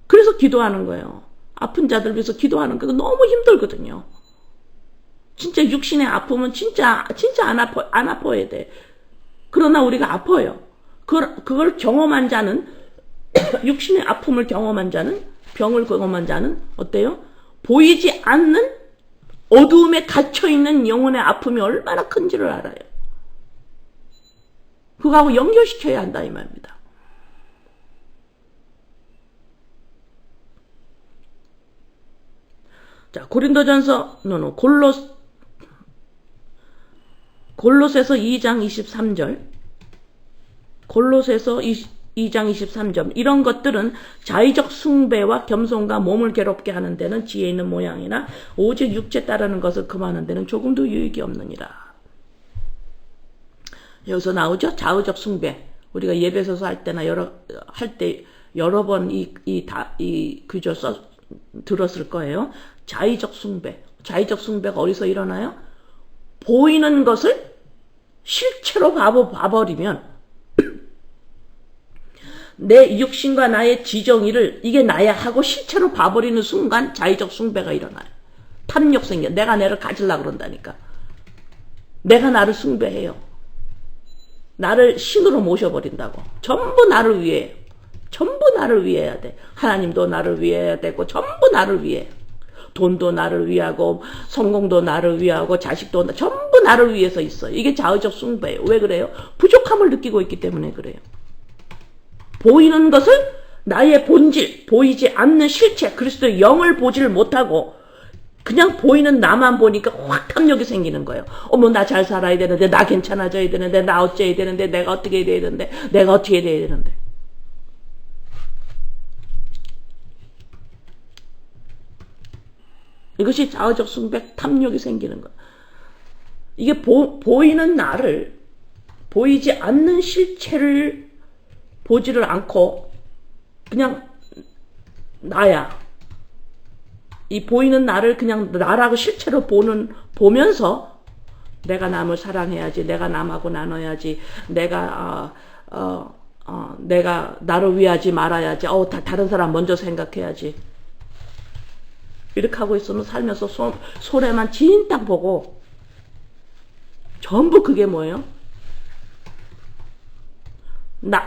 그래서 기도하는 거예요. 아픈 자들 위해서 기도하는 거 너무 힘들거든요. 진짜 육신의 아픔은 진짜 안 아파야 돼. 그러나 우리가 아파요. 그걸 경험한 자는 육신의 아픔을 경험한 자는 병을 경험한 자는 어때요? 보이지 않는 어두움에 갇혀있는 영혼의 아픔이 얼마나 큰지를 알아요. 그거하고 연결시켜야 한다 이 말입니다. 자, 고린도전서 골로새서 2장 23절 골로새서 2장 23절 이런 것들은 자의적 숭배와 겸손과 몸을 괴롭게 하는 데는 지혜 있는 모양이나 오직 육체 따르는 것을 금하는 데는 조금도 유익이 없느니라. 여기서 나오죠? 자의적 숭배. 우리가 예배서서 할 때나 여러 번 이 규조 들었을 거예요. 자의적 숭배. 자의적 숭배가 어디서 일어나요? 보이는 것을 실체로 봐버리면 내 육신과 나의 지정의를 이게 나야 하고 실체로 봐버리는 순간 자의적 숭배가 일어나요. 탐욕 생겨. 내가 나를 가지려고 그런다니까. 내가 나를 숭배해요. 나를 신으로 모셔버린다고. 전부 나를 위해. 전부 나를 위해야 돼. 하나님도 나를 위해야 되고 전부 나를 위해. 돈도 나를 위하고 성공도 나를 위하고 자식도 전부 나를 위해서 있어요. 이게 자의적 숭배예요. 왜 그래요? 부족함을 느끼고 있기 때문에 그래요. 보이는 것을 나의 본질, 보이지 않는 실체, 그리스도의 영을 보지를 못하고 그냥 보이는 나만 보니까 확 탐욕이 생기는 거예요. 어머 나 잘 살아야 되는데, 나 괜찮아져야 되는데, 나 어째야 되는데, 내가 어떻게 해야 되는데, 내가 어떻게 해야 되는데. 이것이 자의적 숭배, 탐욕이 생기는 거예요. 이게 보이는 나를, 보이지 않는 실체를 보지를 않고 그냥 나야. 이 보이는 나를 그냥 나라고 실체로 보면서 내가 남을 사랑해야지, 내가 남하고 나눠야지, 내가 나를 위하지 말아야지, 다른 사람 먼저 생각해야지. 이렇게 하고 있으면 살면서 손해만 진딱 보고 전부 그게 뭐예요?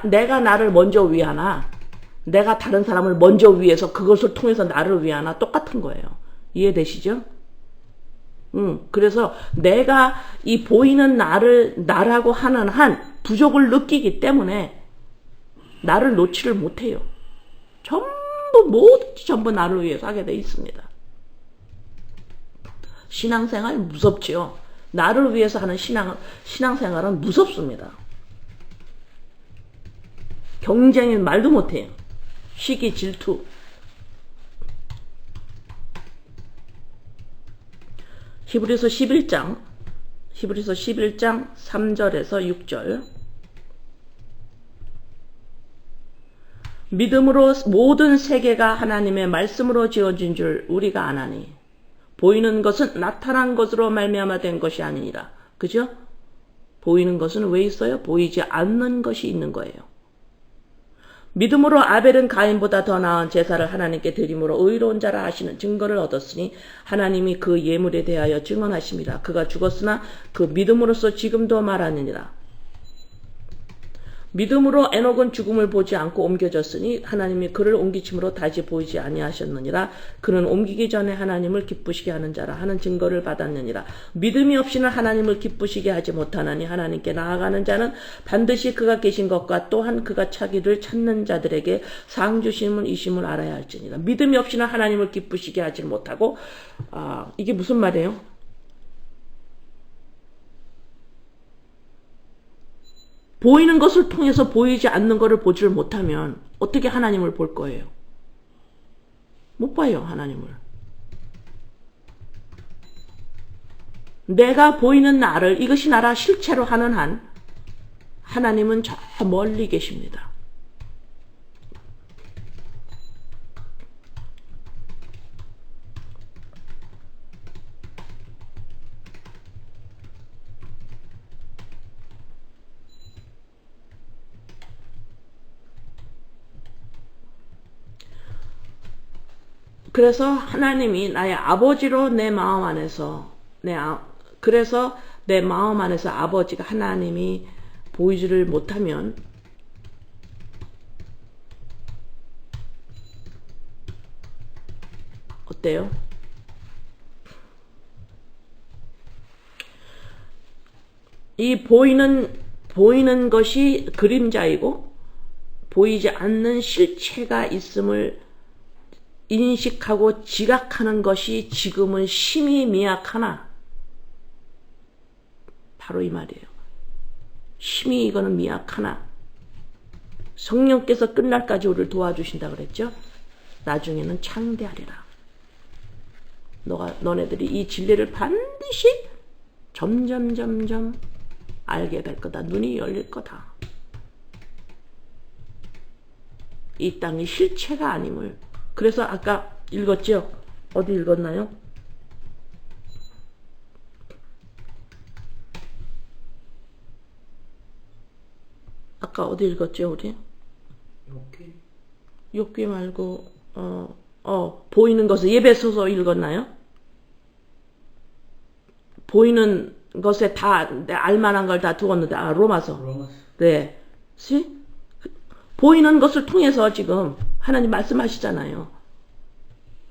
내가 나를 먼저 위하나 내가 다른 사람을 먼저 위해서 그것을 통해서 나를 위하나 똑같은 거예요. 이해되시죠? 그래서 내가 이 보이는 나라고 하는 한 부족을 느끼기 때문에 나를 놓지를 못해요. 전부 나를 위해서 하게 돼 있습니다. 신앙생활 무섭지요. 나를 위해서 하는 신앙생활은 무섭습니다. 경쟁이 말도 못해요. 시기, 질투. 히브리서 11장 3절에서 6절. 믿음으로 모든 세계가 하나님의 말씀으로 지어진 줄 우리가 아나니 보이는 것은 나타난 것으로 말미암아 된 것이 아니니라. 그죠? 보이는 것은 왜 있어요? 보이지 않는 것이 있는 거예요. 믿음으로 아벨은 가인보다 더 나은 제사를 하나님께 드림으로 의로운 자라 하시는 증거를 얻었으니 하나님이 그 예물에 대하여 증언하심이라. 그가 죽었으나 그 믿음으로써 지금도 말하느니라. 믿음으로 에녹은 죽음을 보지 않고 옮겨졌으니 하나님이 그를 옮기심으로 다시 보이지 아니하셨느니라. 그는 옮기기 전에 하나님을 기쁘시게 하는 자라 하는 증거를 받았느니라. 믿음이 없이는 하나님을 기쁘시게 하지 못하나니 하나님께 나아가는 자는 반드시 그가 계신 것과 또한 그가 자기를 찾는 자들에게 상 주심을 이심을 알아야 할지니라. 믿음이 없이는 하나님을 기쁘시게 하지 못하고 이게 무슨 말이에요? 보이는 것을 통해서 보이지 않는 것을 보지를 못하면 어떻게 하나님을 볼 거예요? 못 봐요, 하나님을. 내가 보이는 나를 이것이 나라 실체로 하는 한 하나님은 저 멀리 계십니다. 그래서 하나님이 나의 아버지로 내 마음 안에서 그래서 내 마음 안에서 아버지가 하나님이 보이지를 못하면 어때요? 이 보이는 것이 그림자이고 보이지 않는 실체가 있음을 인식하고 지각하는 것이 지금은 심히 미약하나 바로 이 말이에요. 심히 이거는 미약하나 성령께서 끝날까지 우리를 도와주신다 그랬죠. 나중에는 창대하리라. 너네들이 이 진리를 반드시 점점 알게 될 거다. 눈이 열릴 거다. 이 땅의 실체가 아님을. 그래서 아까 읽었죠? 어디 읽었나요? 아까 어디 읽었죠, 우리? 욥기 말고 보이는 것을 예배소서 읽었나요? 보이는 것에 다 알만한 걸 다 두었는데 로마서. 네. 보이는 것을 통해서 지금 하나님 말씀하시잖아요.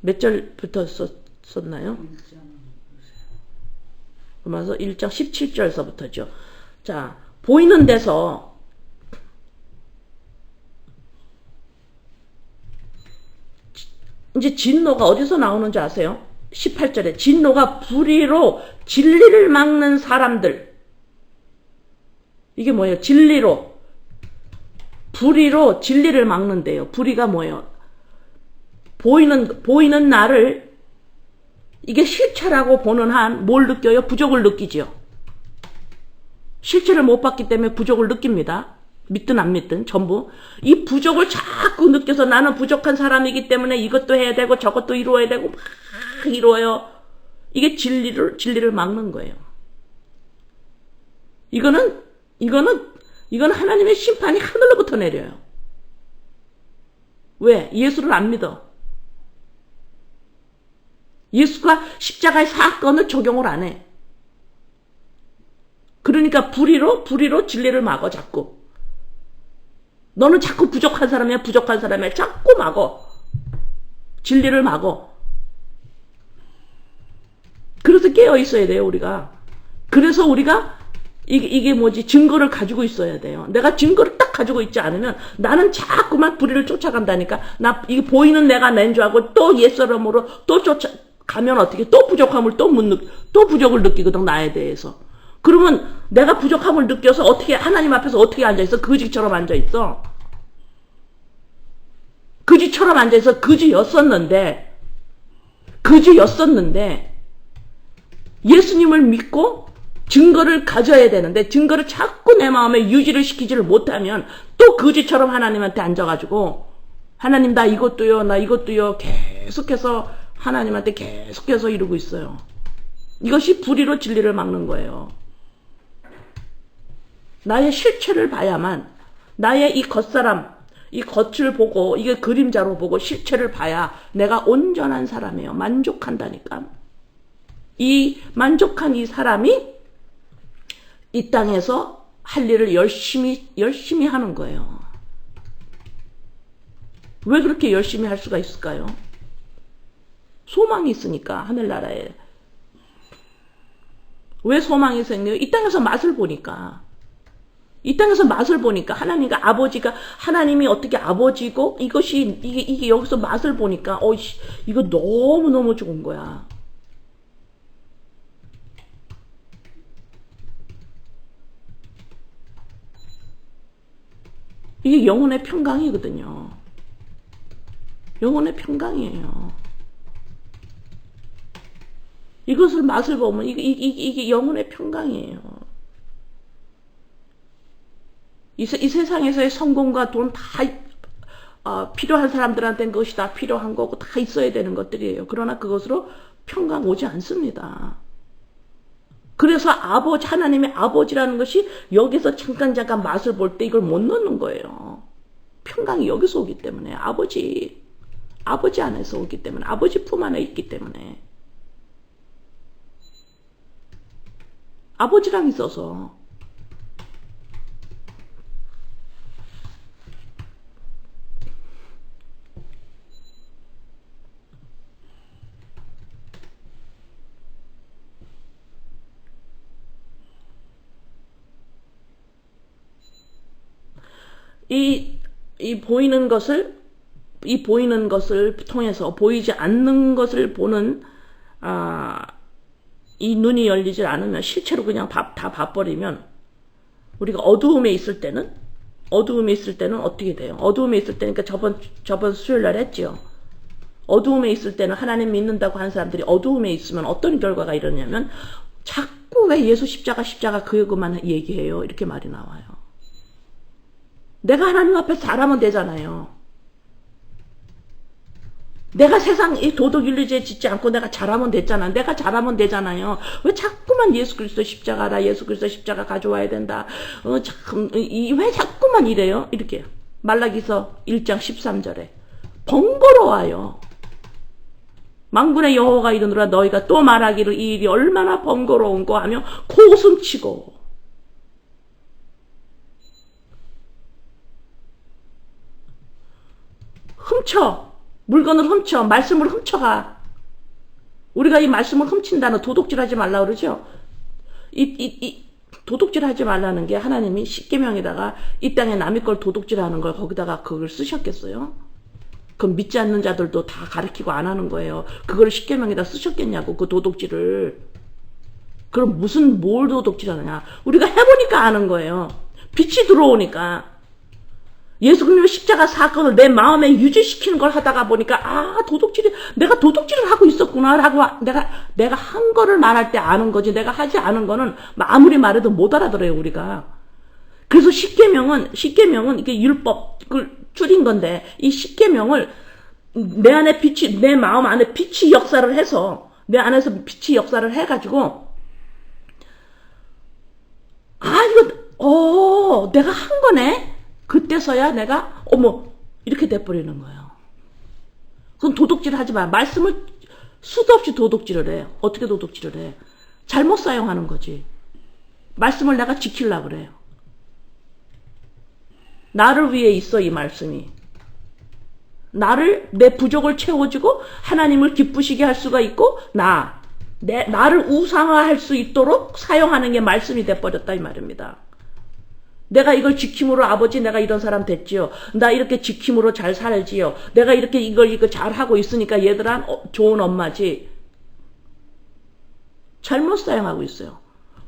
몇 절부터 썼나요? 로마서 1장 17절서부터죠. 자, 보이는 데서 이제 진노가 어디서 나오는지 아세요? 18절에 진노가 불의로 진리를 막는 사람들. 이게 뭐예요? 불의로 진리를 막는데요. 불의가 뭐예요? 보이는 나를 이게 실체라고 보는 한 뭘 느껴요? 부족을 느끼죠. 실체를 못 봤기 때문에 부족을 느낍니다. 믿든 안 믿든 전부 이 부족을 자꾸 느껴서 나는 부족한 사람이기 때문에 이것도 해야 되고 저것도 이루어야 되고 막 이루어요. 이게 진리를 막는 거예요. 이거는 하나님의 심판이 하늘로부터 내려요. 왜? 예수를 안 믿어. 예수가 십자가의 사건을 적용을 안 해. 그러니까 불의로 진리를 막어 자꾸. 너는 자꾸 부족한 사람이야. 자꾸 막어. 진리를 막어. 그래서 깨어 있어야 돼요, 우리가. 그래서 우리가 이게 뭐지? 증거를 가지고 있어야 돼요. 내가 증거를 딱 가지고 있지 않으면 나는 자꾸만 불의를 쫓아간다니까. 이게 보이는 내가 낸 줄 알고 또 옛사람으로 또 쫓아가면 어떻게 또 부족함을 또 부족을 느끼거든, 나에 대해서. 그러면 내가 부족함을 느껴서 어떻게 하나님 앞에서 어떻게 앉아있어? 거지처럼 앉아있어. 거지처럼 앉아있어. 거지였었는데 예수님을 믿고 증거를 가져야 되는데 증거를 자꾸 내 마음에 유지를 시키지를 못하면 또 거지처럼 하나님한테 앉아가지고 하나님 나 이것도요 계속해서 하나님한테 계속해서 이러고 있어요. 이것이 불의로 진리를 막는 거예요. 나의 실체를 봐야만 나의 이 겉사람 이 겉을 보고 이게 그림자로 보고 실체를 봐야 내가 온전한 사람이에요. 만족한다니까. 이 만족한 이 사람이 이 땅에서 할 일을 열심히 하는 거예요. 왜 그렇게 열심히 할 수가 있을까요? 소망이 있으니까 하늘나라에. 왜 소망이 생겨요? 이 땅에서 맛을 보니까. 하나님과 아버지가 하나님이 어떻게 아버지고 이게 여기서 맛을 보니까 이거 너무너무 좋은 거야. 이게 영혼의 평강이거든요. 영혼의 평강이에요. 이것을 맛을 보면 이게 영혼의 평강이에요. 이 세상에서의 성공과 돈 다 필요한 사람들한테는 그것이 다 필요한 거고 다 있어야 되는 것들이에요. 그러나 그것으로 평강 오지 않습니다. 그래서 하나님의 아버지라는 것이 여기서 잠깐 맛을 볼 때 이걸 못 넣는 거예요. 평강이 여기서 오기 때문에 아버지 안에서 오기 때문에 아버지 품 안에 있기 때문에 아버지랑 있어서 이 보이는 것을 통해서 보이지 않는 것을 보는 이 눈이 열리질 않으면 실체로 그냥 다 봐버리면 우리가 어두움에 있을 때는 어떻게 돼요? 어두움에 있을 때니까 저번 수요일 날 했죠. 어두움에 있을 때는 하나님 믿는다고 하는 사람들이 어두움에 있으면 어떤 결과가 일어나냐면 자꾸 왜 예수 십자가 그것만 얘기해요? 이렇게 말이 나와요. 내가 하나님 앞에 잘하면 되잖아요. 내가 세상 이 도덕윤리주의 짓지 않고 내가 잘하면 됐잖아. 내가 잘하면 되잖아요. 왜 자꾸만 예수 그리스도 십자가다. 예수 그리스도 십자가 가져와야 된다. 왜 자꾸만 이래요? 이렇게 말라기서 1장 13절에 번거로워요. 만군의 여호와가 이르노라 너희가 또 말하기를 이 일이 얼마나 번거로운고 하며 고숨치고 물건을 훔쳐 말씀을 훔쳐가. 우리가 이 말씀을 훔친다는 도둑질하지 말라 그러죠. 이 도둑질하지 말라는 게 하나님이 십계명에다가 이 땅에 남의 걸 도둑질하는 걸 거기다가 그걸 쓰셨겠어요? 그럼 믿지 않는 자들도 다 가르치고 안 하는 거예요. 그걸 십계명에다 쓰셨겠냐고 그 도둑질을. 그럼 뭘 도둑질하느냐? 우리가 해보니까 아는 거예요. 빛이 들어오니까. 예수 그리스도의 십자가 사건을 내 마음에 유지시키는 걸 하다가 보니까 내가 도둑질을 하고 있었구나라고 내가 한 거를 말할 때 아는 거지 내가 하지 않은 거는 아무리 말해도 못 알아들어요 우리가. 그래서 십계명은 이게 율법을 줄인 건데 이 십계명을 내 마음 안에 빛이 역사를 해서 내 안에서 빛이 역사를 해가지고 내가 한 거네. 그때서야 내가 이렇게 돼버리는 거예요. 그럼 도둑질 하지 마. 말씀을 수도 없이 도둑질을 해. 어떻게 도둑질을 해? 잘못 사용하는 거지. 말씀을 내가 지키려고 그래요. 나를 위해 있어 이 말씀이. 내 부족을 채워주고 하나님을 기쁘시게 할 수가 있고 나를 우상화할 수 있도록 사용하는 게 말씀이 돼버렸다 이 말입니다. 내가 이걸 지킴으로 아버지 내가 이런 사람 됐지요. 나 이렇게 지킴으로 잘 살지요. 내가 이렇게 이거 잘 하고 있으니까 얘들아 좋은 엄마지. 잘못 사용하고 있어요.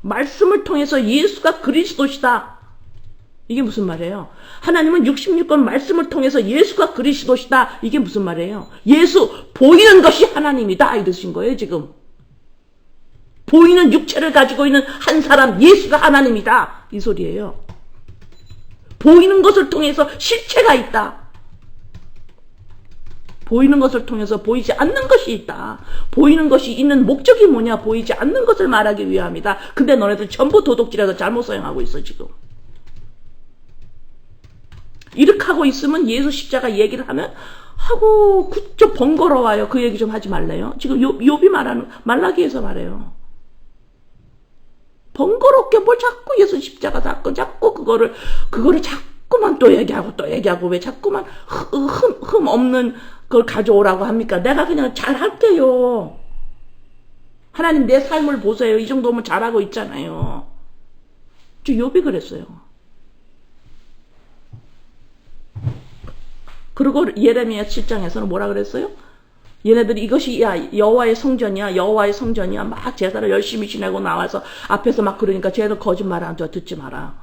말씀을 통해서 예수가 그리스도시다. 이게 무슨 말이에요? 하나님은 66권 말씀을 통해서 예수가 그리스도시다. 이게 무슨 말이에요? 예수 보이는 것이 하나님이다 이러신 거예요 지금. 보이는 육체를 가지고 있는 한 사람 예수가 하나님이다 이 소리예요. 보이는 것을 통해서 실체가 있다. 보이는 것을 통해서 보이지 않는 것이 있다. 보이는 것이 있는 목적이 뭐냐? 보이지 않는 것을 말하기 위함이다. 근데 너네들 전부 도둑질해서 잘못 사용하고 있어 지금. 이렇게 하고 있으면 예수 십자가 얘기를 하면 좀 번거로워요. 그 얘기 좀 하지 말래요. 지금 욥이 말하는 말라기에서 말해요. 번거롭게 뭘 자꾸 예수 십자가 사건 자꾸 그거를 자꾸만 또 얘기하고 왜 자꾸만 흠 없는 걸 가져오라고 합니까? 내가 그냥 잘할게요. 하나님 내 삶을 보세요. 이 정도면 잘하고 있잖아요. 욥이 그랬어요. 그리고 예레미야 7장에서는 뭐라 그랬어요? 얘네들이 이것이 여호와의 성전이야 막 제사를 열심히 지내고 나와서 앞에서 막 그러니까 쟤들 거짓말한테 듣지 마라.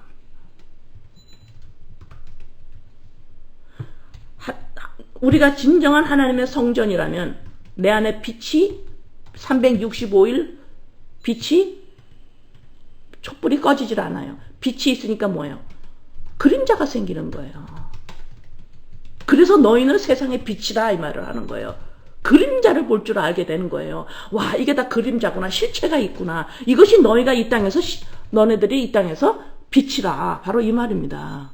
우리가 진정한 하나님의 성전이라면 내 안에 빛이 365일 빛이 촛불이 꺼지질 않아요. 빛이 있으니까 뭐예요? 그림자가 생기는 거예요. 그래서 너희는 세상의 빛이다 이 말을 하는 거예요. 그림자를 볼 줄 알게 되는 거예요. 와, 이게 다 그림자구나. 실체가 있구나. 이것이 너희가 이 땅에서 너네들이 이 땅에서 빛이다. 바로 이 말입니다.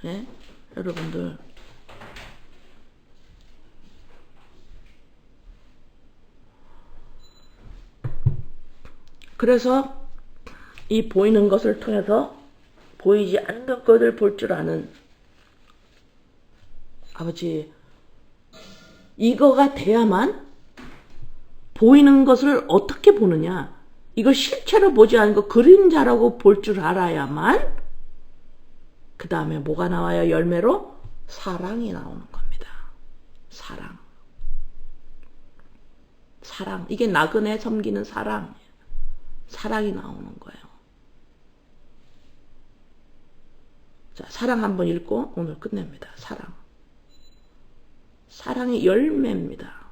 네? 여러분들 그래서 이 보이는 것을 통해서 보이지 않는 것을 볼 줄 아는 아버지, 이거가 돼야만 보이는 것을 어떻게 보느냐, 이걸 실체로 보지 않고 그림자라고 볼 줄 알아야만 그 다음에 뭐가 나와요? 열매로 사랑이 나오는 겁니다. 사랑. 사랑. 이게 나그네 섬기는 사랑. 사랑이 나오는 거예요. 자, 사랑 한번 읽고 오늘 끝냅니다. 사랑. 사랑의 열매입니다.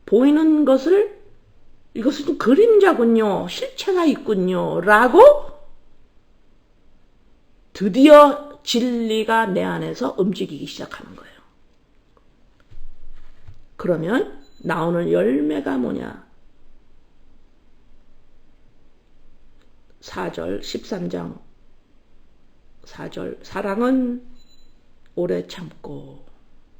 보이는 것을 이것은 그림자군요. 실체가 있군요. 라고 드디어 진리가 내 안에서 움직이기 시작하는 거예요. 그러면 나오는 열매가 뭐냐? 4절 13장 4절 사랑은 오래 참고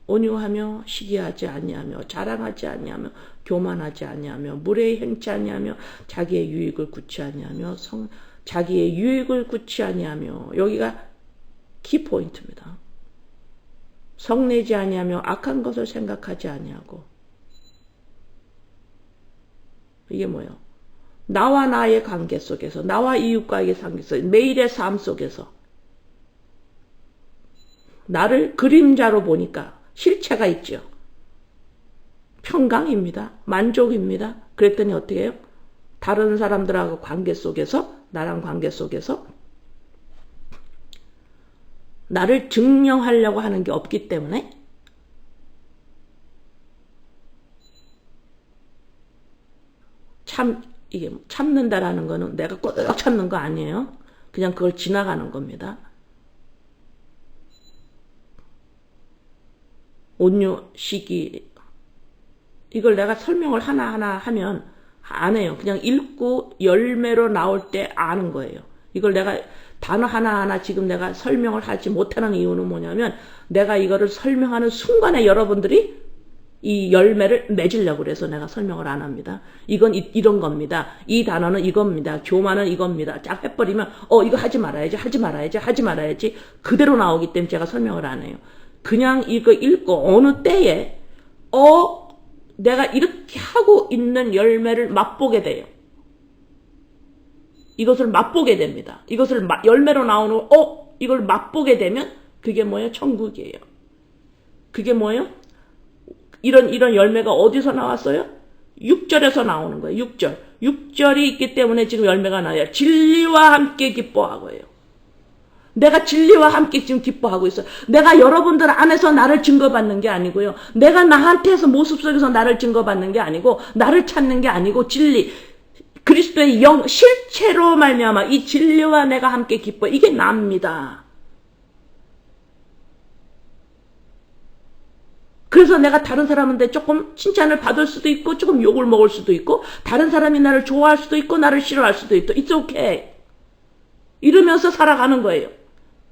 온유하며 시기하지 아니하며 자랑하지 아니하며 교만하지 아니하며 무례히 행치 아니하며 자기의 유익을 구치 아니하며 자기의 유익을 구치 아니하며, 여기가 키포인트입니다. 성내지 아니하며 악한 것을 생각하지 아니하고, 이게 뭐예요? 나와 나의 관계 속에서, 나와 이웃과의 관계 속에서, 매일의 삶 속에서 나를 그림자로 보니까 실체가 있죠. 평강입니다. 만족입니다. 그랬더니 어떻게 해요? 다른 사람들하고 관계 속에서, 나랑 관계 속에서 나를 증명하려고 하는 게 없기 때문에 이게 참는다라는 거는 내가 꼬들락 참는 거 아니에요. 그냥 그걸 지나가는 겁니다. 온유, 시기, 이걸 내가 설명을 하나하나 하면 안 해요. 그냥 읽고 열매로 나올 때 아는 거예요. 이걸 내가 단어 하나하나 지금 내가 설명을 하지 못하는 이유는 뭐냐면, 내가 이거를 설명하는 순간에 여러분들이 이 열매를 맺으려고 그래서 내가 설명을 안 합니다. 이건 이런 겁니다. 이 단어는 이겁니다. 교만은 이겁니다. 쫙 해버리면 이거 하지 말아야지 그대로 나오기 때문에 제가 설명을 안 해요. 그냥 이거 읽고 어느 때에 내가 이렇게 하고 있는 열매를 맛보게 돼요. 이것을 맛보게 됩니다. 이것을 열매로 나오는 이걸 맛보게 되면 그게 뭐예요? 천국이에요. 그게 뭐예요? 이런 열매가 어디서 나왔어요? 6절에서 나오는 거예요. 6절이 있기 때문에 지금 열매가 나요. 진리와 함께 기뻐하고요. 내가 진리와 함께 지금 기뻐하고 있어요. 내가 여러분들 안에서 나를 증거받는 게 아니고요. 내가 나한테서 모습 속에서 나를 증거받는 게 아니고, 나를 찾는 게 아니고, 진리, 그리스도의 영, 실체로 말미암아 이 진리와 내가 함께 기뻐. 이게 납니다. 그래서 내가 다른 사람한테 조금 칭찬을 받을 수도 있고, 조금 욕을 먹을 수도 있고, 다른 사람이 나를 좋아할 수도 있고, 나를 싫어할 수도 있고, it's okay. 이러면서 살아가는 거예요.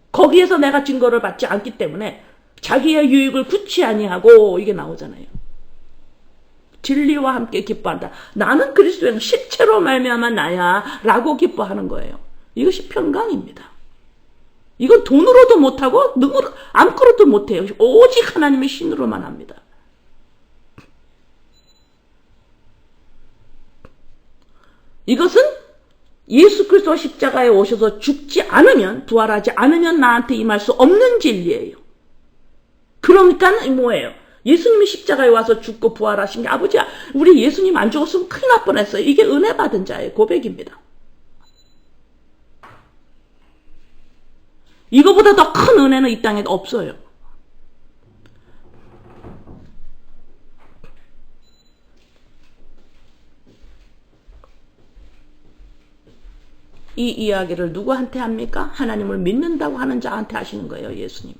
거기에서 내가 증거를 받지 않기 때문에 자기의 유익을 구치 아니하고, 이게 나오잖아요. 진리와 함께 기뻐한다. 나는 그리스도의 실체로 말미암아 나야 라고 기뻐하는 거예요. 이것이 평강입니다. 이건 돈으로도 못하고 아무것도 못해요. 오직 하나님의 신으로만 합니다. 이것은 예수 그리스도가 십자가에 오셔서 죽지 않으면, 부활하지 않으면 나한테 임할 수 없는 진리예요. 그러니까 뭐예요? 예수님이 십자가에 와서 죽고 부활하신 게 아버지 우리 예수님 안 죽었으면 큰일 날 뻔했어요. 이게 은혜 받은 자의 고백입니다. 이거보다 더 큰 은혜는 이 땅에 없어요. 이 이야기를 누구한테 합니까? 하나님을 믿는다고 하는 자한테 하시는 거예요. 예수님이.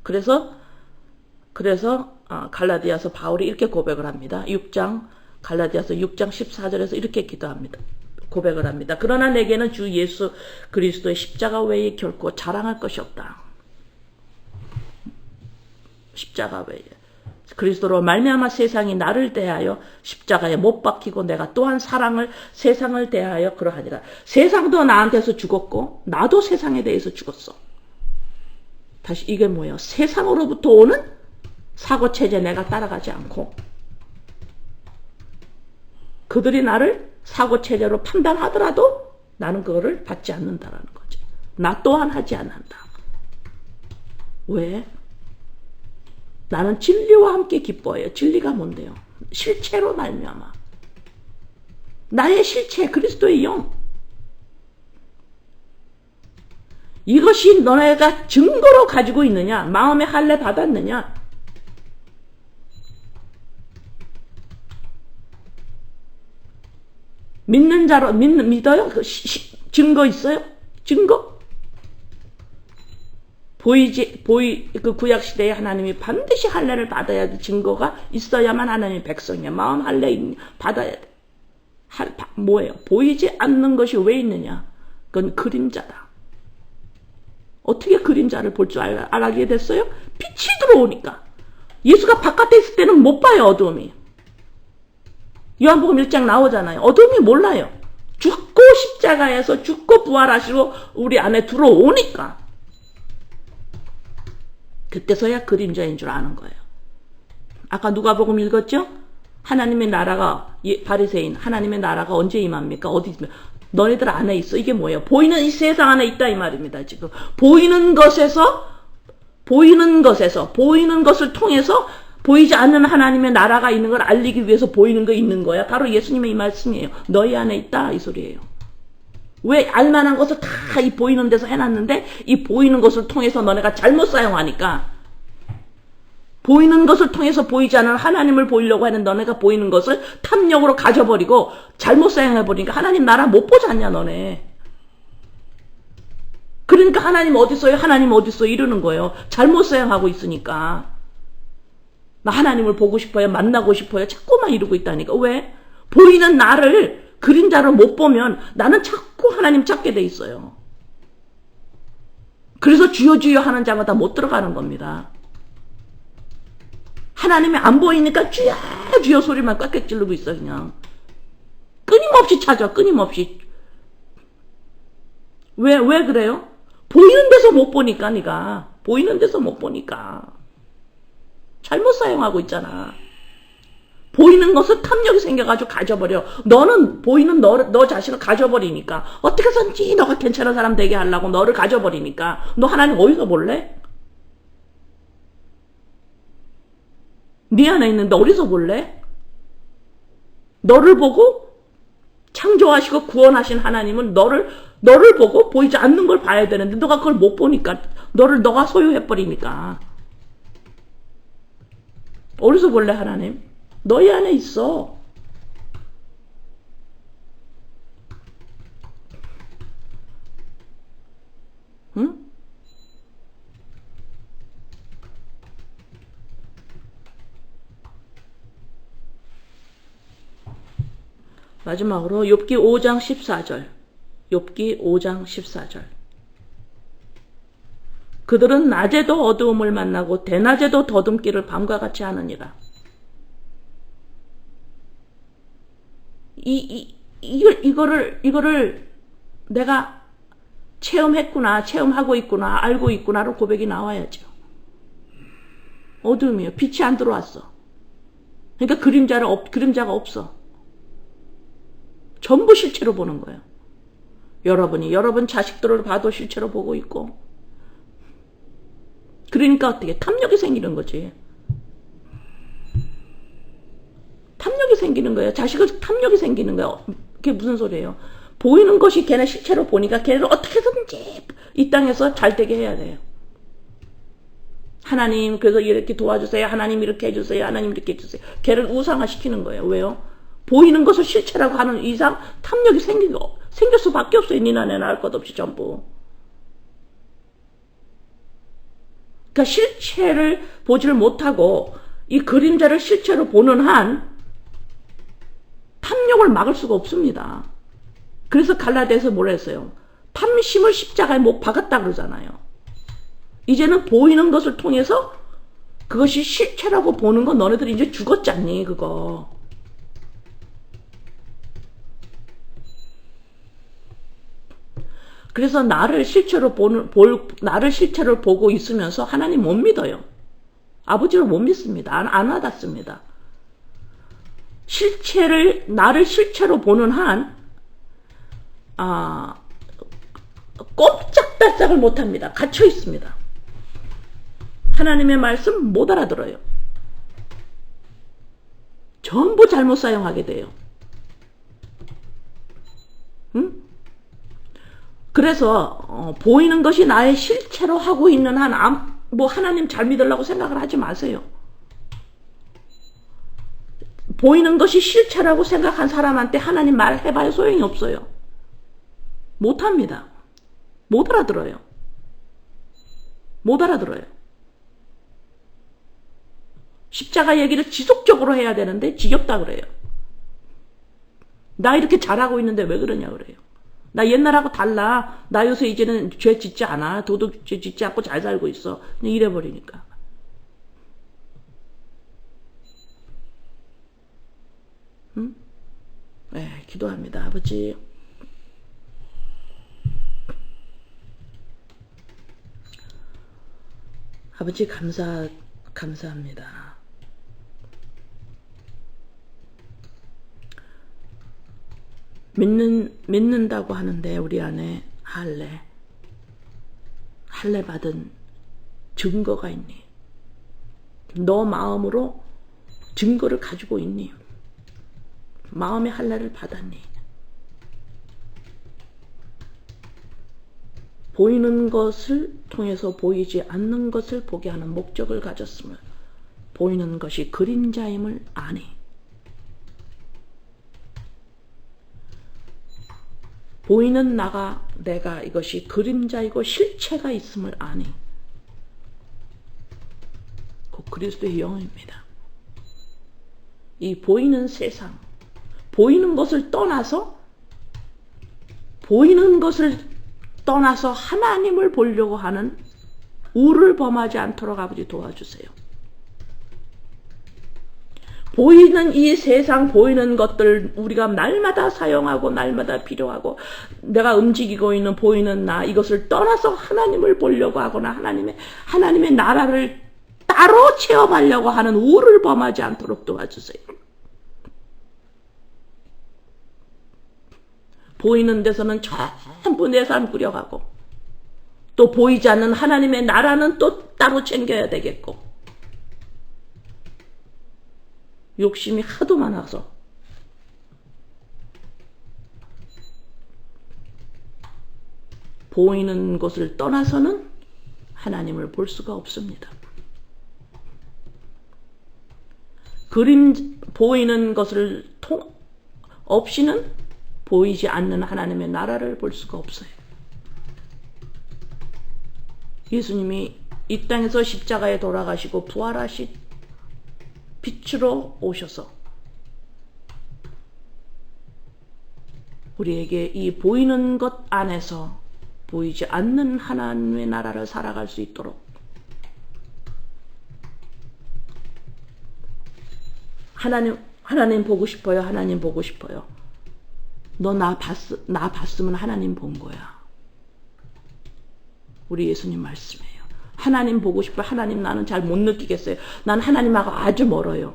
그래서 갈라디아서 바울이 이렇게 고백을 합니다. 갈라디아서 6장 14절에서 이렇게 기도합니다. 고백을 합니다. 그러나 내게는 주 예수 그리스도의 십자가 외에 결코 자랑할 것이 없다. 십자가 외에. 그리스도로 말미암아 세상이 나를 대하여 십자가에 못 박히고 내가 또한 세상을 대하여 그러하니라. 세상도 나한테서 죽었고 나도 세상에 대해서 죽었어. 다시 이게 뭐예요? 세상으로부터 오는 사고체제 내가 따라가지 않고 그들이 나를 사고체제로 판단하더라도 나는 그거를 받지 않는다라는 거지. 나 또한 하지 않는다. 왜? 나는 진리와 함께 기뻐해요. 진리가 뭔데요? 실체로 말미암아. 나의 실체 그리스도의 영. 이것이 너네가 증거로 가지고 있느냐? 마음의 할례 받았느냐? 믿는 자로 믿어요? 증거 있어요? 증거? 그 구약 시대에 하나님이 반드시 할례를 받아야 돼. 증거가 있어야만 하나님의 백성이야. 마음 할례 받아야 돼. 뭐예요? 보이지 않는 것이 왜 있느냐? 그건 그림자다. 어떻게 그림자를 볼 줄 알게 됐어요? 빛이 들어오니까. 예수가 바깥에 있을 때는 못 봐요. 어둠이. 요한복음 1장 나오잖아요. 어둠이 몰라요. 죽고 십자가에서 죽고 부활하시고 우리 안에 들어오니까. 그때서야 그림자인 줄 아는 거예요. 아까 누가복음 읽었죠? 하나님의 나라가 바리새인 하나님의 나라가 언제 임합니까? 어디 있습니까? 너희들 안에 있어. 이게 뭐예요? 보이는 이 세상 안에 있다 이 말입니다. 지금 보이는 것을 통해서 보이지 않는 하나님의 나라가 있는 걸 알리기 위해서 보이는 거 있는 거야. 바로 예수님의 이 말씀이에요. 너희 안에 있다 이 소리예요. 왜 알만한 것을 다 이 보이는 데서 해놨는데 이 보이는 것을 통해서 너네가 잘못 사용하니까 보이는 것을 통해서 보이지 않은 하나님을 보이려고 하는 너네가 보이는 것을 탐욕으로 가져버리고 잘못 사용해버리니까 하나님 나라 못 보지 않냐 너네. 그러니까 하나님 어딨어요? 하나님 어딨어? 이러는 거예요. 잘못 사용하고 있으니까. 나 하나님을 보고 싶어요. 만나고 싶어요. 자꾸만 이러고 있다니까. 왜? 보이는 나를 그림자로 못 보면 나는 자꾸 하나님 찾게 돼 있어요. 그래서 주여 주여 하는 자마다 못 들어가는 겁니다. 하나님이 안 보이니까 주여 주여 소리만 꽉꽉 찌르고 있어 그냥. 끊임없이 찾아. 끊임없이. 왜 그래요? 보이는 데서 못 보니까 네가. 보이는 데서 못 보니까. 잘못 사용하고 있잖아. 보이는 것을 탐욕이 생겨가지고 가져버려. 너는 보이는 너 자신을 가져버리니까 어떻게 해서든지 너가 괜찮은 사람 되게 하려고 너를 가져버리니까 너 하나님 어디서 볼래? 네 안에 있는데 어디서 볼래? 너를 보고 창조하시고 구원하신 하나님은 너를 보고 보이지 않는 걸 봐야 되는데 너가 그걸 못 보니까 너가 소유해버리니까 어디서 볼래 하나님? 너희 안에 있어. 응? 마지막으로 욥기 5장 14절. 욥기 5장 14절. 그들은 낮에도 어두움을 만나고 대낮에도 더듬기를 밤과 같이 하느니라. 이거를 내가 체험했구나, 체험하고 있구나, 알고 있구나로 고백이 나와야죠. 어둠이요. 빛이 안 들어왔어. 그러니까 그림자가 없어. 전부 실체로 보는 거예요. 여러분 자식들을 봐도 실체로 보고 있고. 그러니까 어떻게 탐욕이 생기는 거지. 탐욕이 생기는 거예요. 자식을 탐욕이 생기는 거예요. 그게 무슨 소리예요? 보이는 것이 걔네 실체로 보니까 걔를 어떻게든지 이 땅에서 잘 되게 해야 돼요. 하나님 그래서 이렇게 도와주세요. 하나님 이렇게 해주세요. 하나님 이렇게 해주세요. 걔를 우상화시키는 거예요. 왜요? 보이는 것을 실체라고 하는 이상 탐욕이 생길 수밖에 없어요. 니나 내나 할 것 없이 전부. 그러니까 실체를 보지를 못하고 이 그림자를 실체로 보는 한 탐욕을 막을 수가 없습니다. 그래서 갈라디아에서 뭐라 했어요? 탐심을 십자가에 못 박았다 그러잖아요. 이제는 보이는 것을 통해서 그것이 실체라고 보는 건 너네들이 이제 죽었잖니 그거. 그래서 나를 실체로 보고 있으면서 하나님 못 믿어요. 아버지를 못 믿습니다. 안 와닿습니다. 나를 실체로 보는 한 꼼짝달싹을 못합니다. 갇혀 있습니다. 하나님의 말씀 못 알아들어요. 전부 잘못 사용하게 돼요. 응? 그래서 보이는 것이 나의 실체로 하고 있는 한 하나님 잘 믿으려고 생각을 하지 마세요. 보이는 것이 실체라고 생각한 사람한테 하나님 말해봐야 소용이 없어요. 못합니다. 못 알아들어요. 못 알아들어요. 십자가 얘기를 지속적으로 해야 되는데 지겹다 그래요. 나 이렇게 잘하고 있는데 왜 그러냐 그래요. 나 옛날하고 달라. 나 요새 이제는 죄 짓지 않아. 도둑죄 짓지 않고 잘 살고 있어. 그냥 이래버리니까. 응? 네, 기도합니다. 아버지. 아버지 감사합니다. 믿는다고 하는데 우리 안에 할례 받은 증거가 있니? 너 마음으로 증거를 가지고 있니? 마음의 할례를 받았니? 보이는 것을 통해서 보이지 않는 것을 보게 하는 목적을 가졌음을, 보이는 것이 그림자임을 아니, 보이는 내가 이것이 그림자이고 실체가 있음을 아니, 곧 그리스도의 영입니다. 이 보이는 세상, 보이는 것을 떠나서 하나님을 보려고 하는 우를 범하지 않도록 아버지 도와주세요. 보이는 이 세상, 보이는 것들 우리가 날마다 사용하고 날마다 필요하고 내가 움직이고 있는 보이는 나, 이것을 떠나서 하나님을 보려고 하거나 하나님의 나라를 따로 체험하려고 하는 우를 범하지 않도록 도와주세요. 보이는 데서는 전부 내 삶 꾸려가고, 또 보이지 않는 하나님의 나라는 또 따로 챙겨야 되겠고, 욕심이 하도 많아서 보이는 것을 떠나서는 하나님을 볼 수가 없습니다. 보이는 것을 없이는 보이지 않는 하나님의 나라를 볼 수가 없어요. 예수님이 이 땅에서 십자가에 돌아가시고 부활하신 빛으로 오셔서 우리에게 이 보이는 것 안에서 보이지 않는 하나님의 나라를 살아갈 수 있도록 하나님 보고 싶어요. 하나님 보고 싶어요. 너 나 봤으면 하나님 본 거야. 우리 예수님 말씀이에요. 하나님 보고 싶어요. 하나님 나는 잘 못 느끼겠어요. 난 하나님하고 아주 멀어요.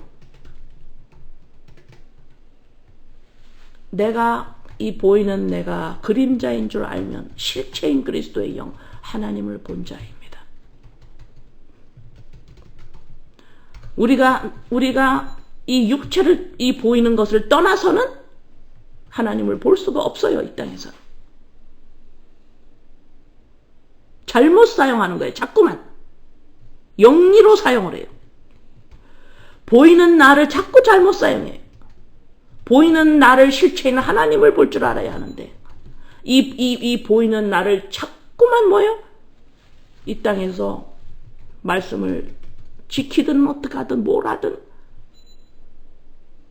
내가 이 보이는 내가 그림자인 줄 알면 실체인 그리스도의 영, 하나님을 본 자입니다. 우리가 이 육체를, 이 보이는 것을 떠나서는 하나님을 볼 수가 없어요, 이 땅에서. 잘못 사용하는 거예요, 자꾸만. 영리로 사용을 해요. 보이는 나를 자꾸 잘못 사용해요. 보이는 나를 실체인 하나님을 볼 줄 알아야 하는데, 이 보이는 나를 자꾸만 뭐예요? 이 땅에서 말씀을 지키든 어떡하든 뭘 하든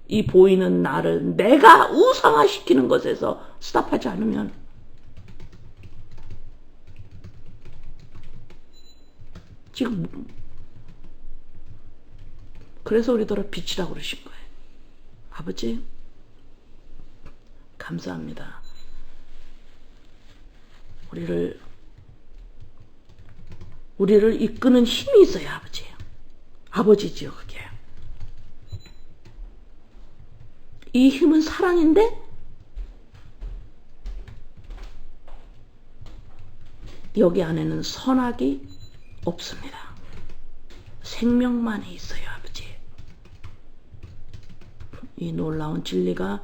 이 보이는 나를 내가 우상화시키는 것에서 스탑하지 않으면 지금 그래서 우리더러 빛이라고 그러신 거예요. 아버지 감사합니다. 우리를 이끄는 힘이 있어요, 아버지. 아버지지요, 그게. 이 힘은 사랑인데 여기 안에는 선악이 없습니다. 생명만이 있어요, 아버지. 이 놀라운 진리가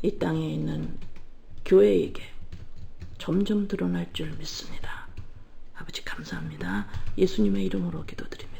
이 땅에 있는 교회에게 점점 드러날 줄 믿습니다. 아버지 감사합니다. 예수님의 이름으로 기도드립니다.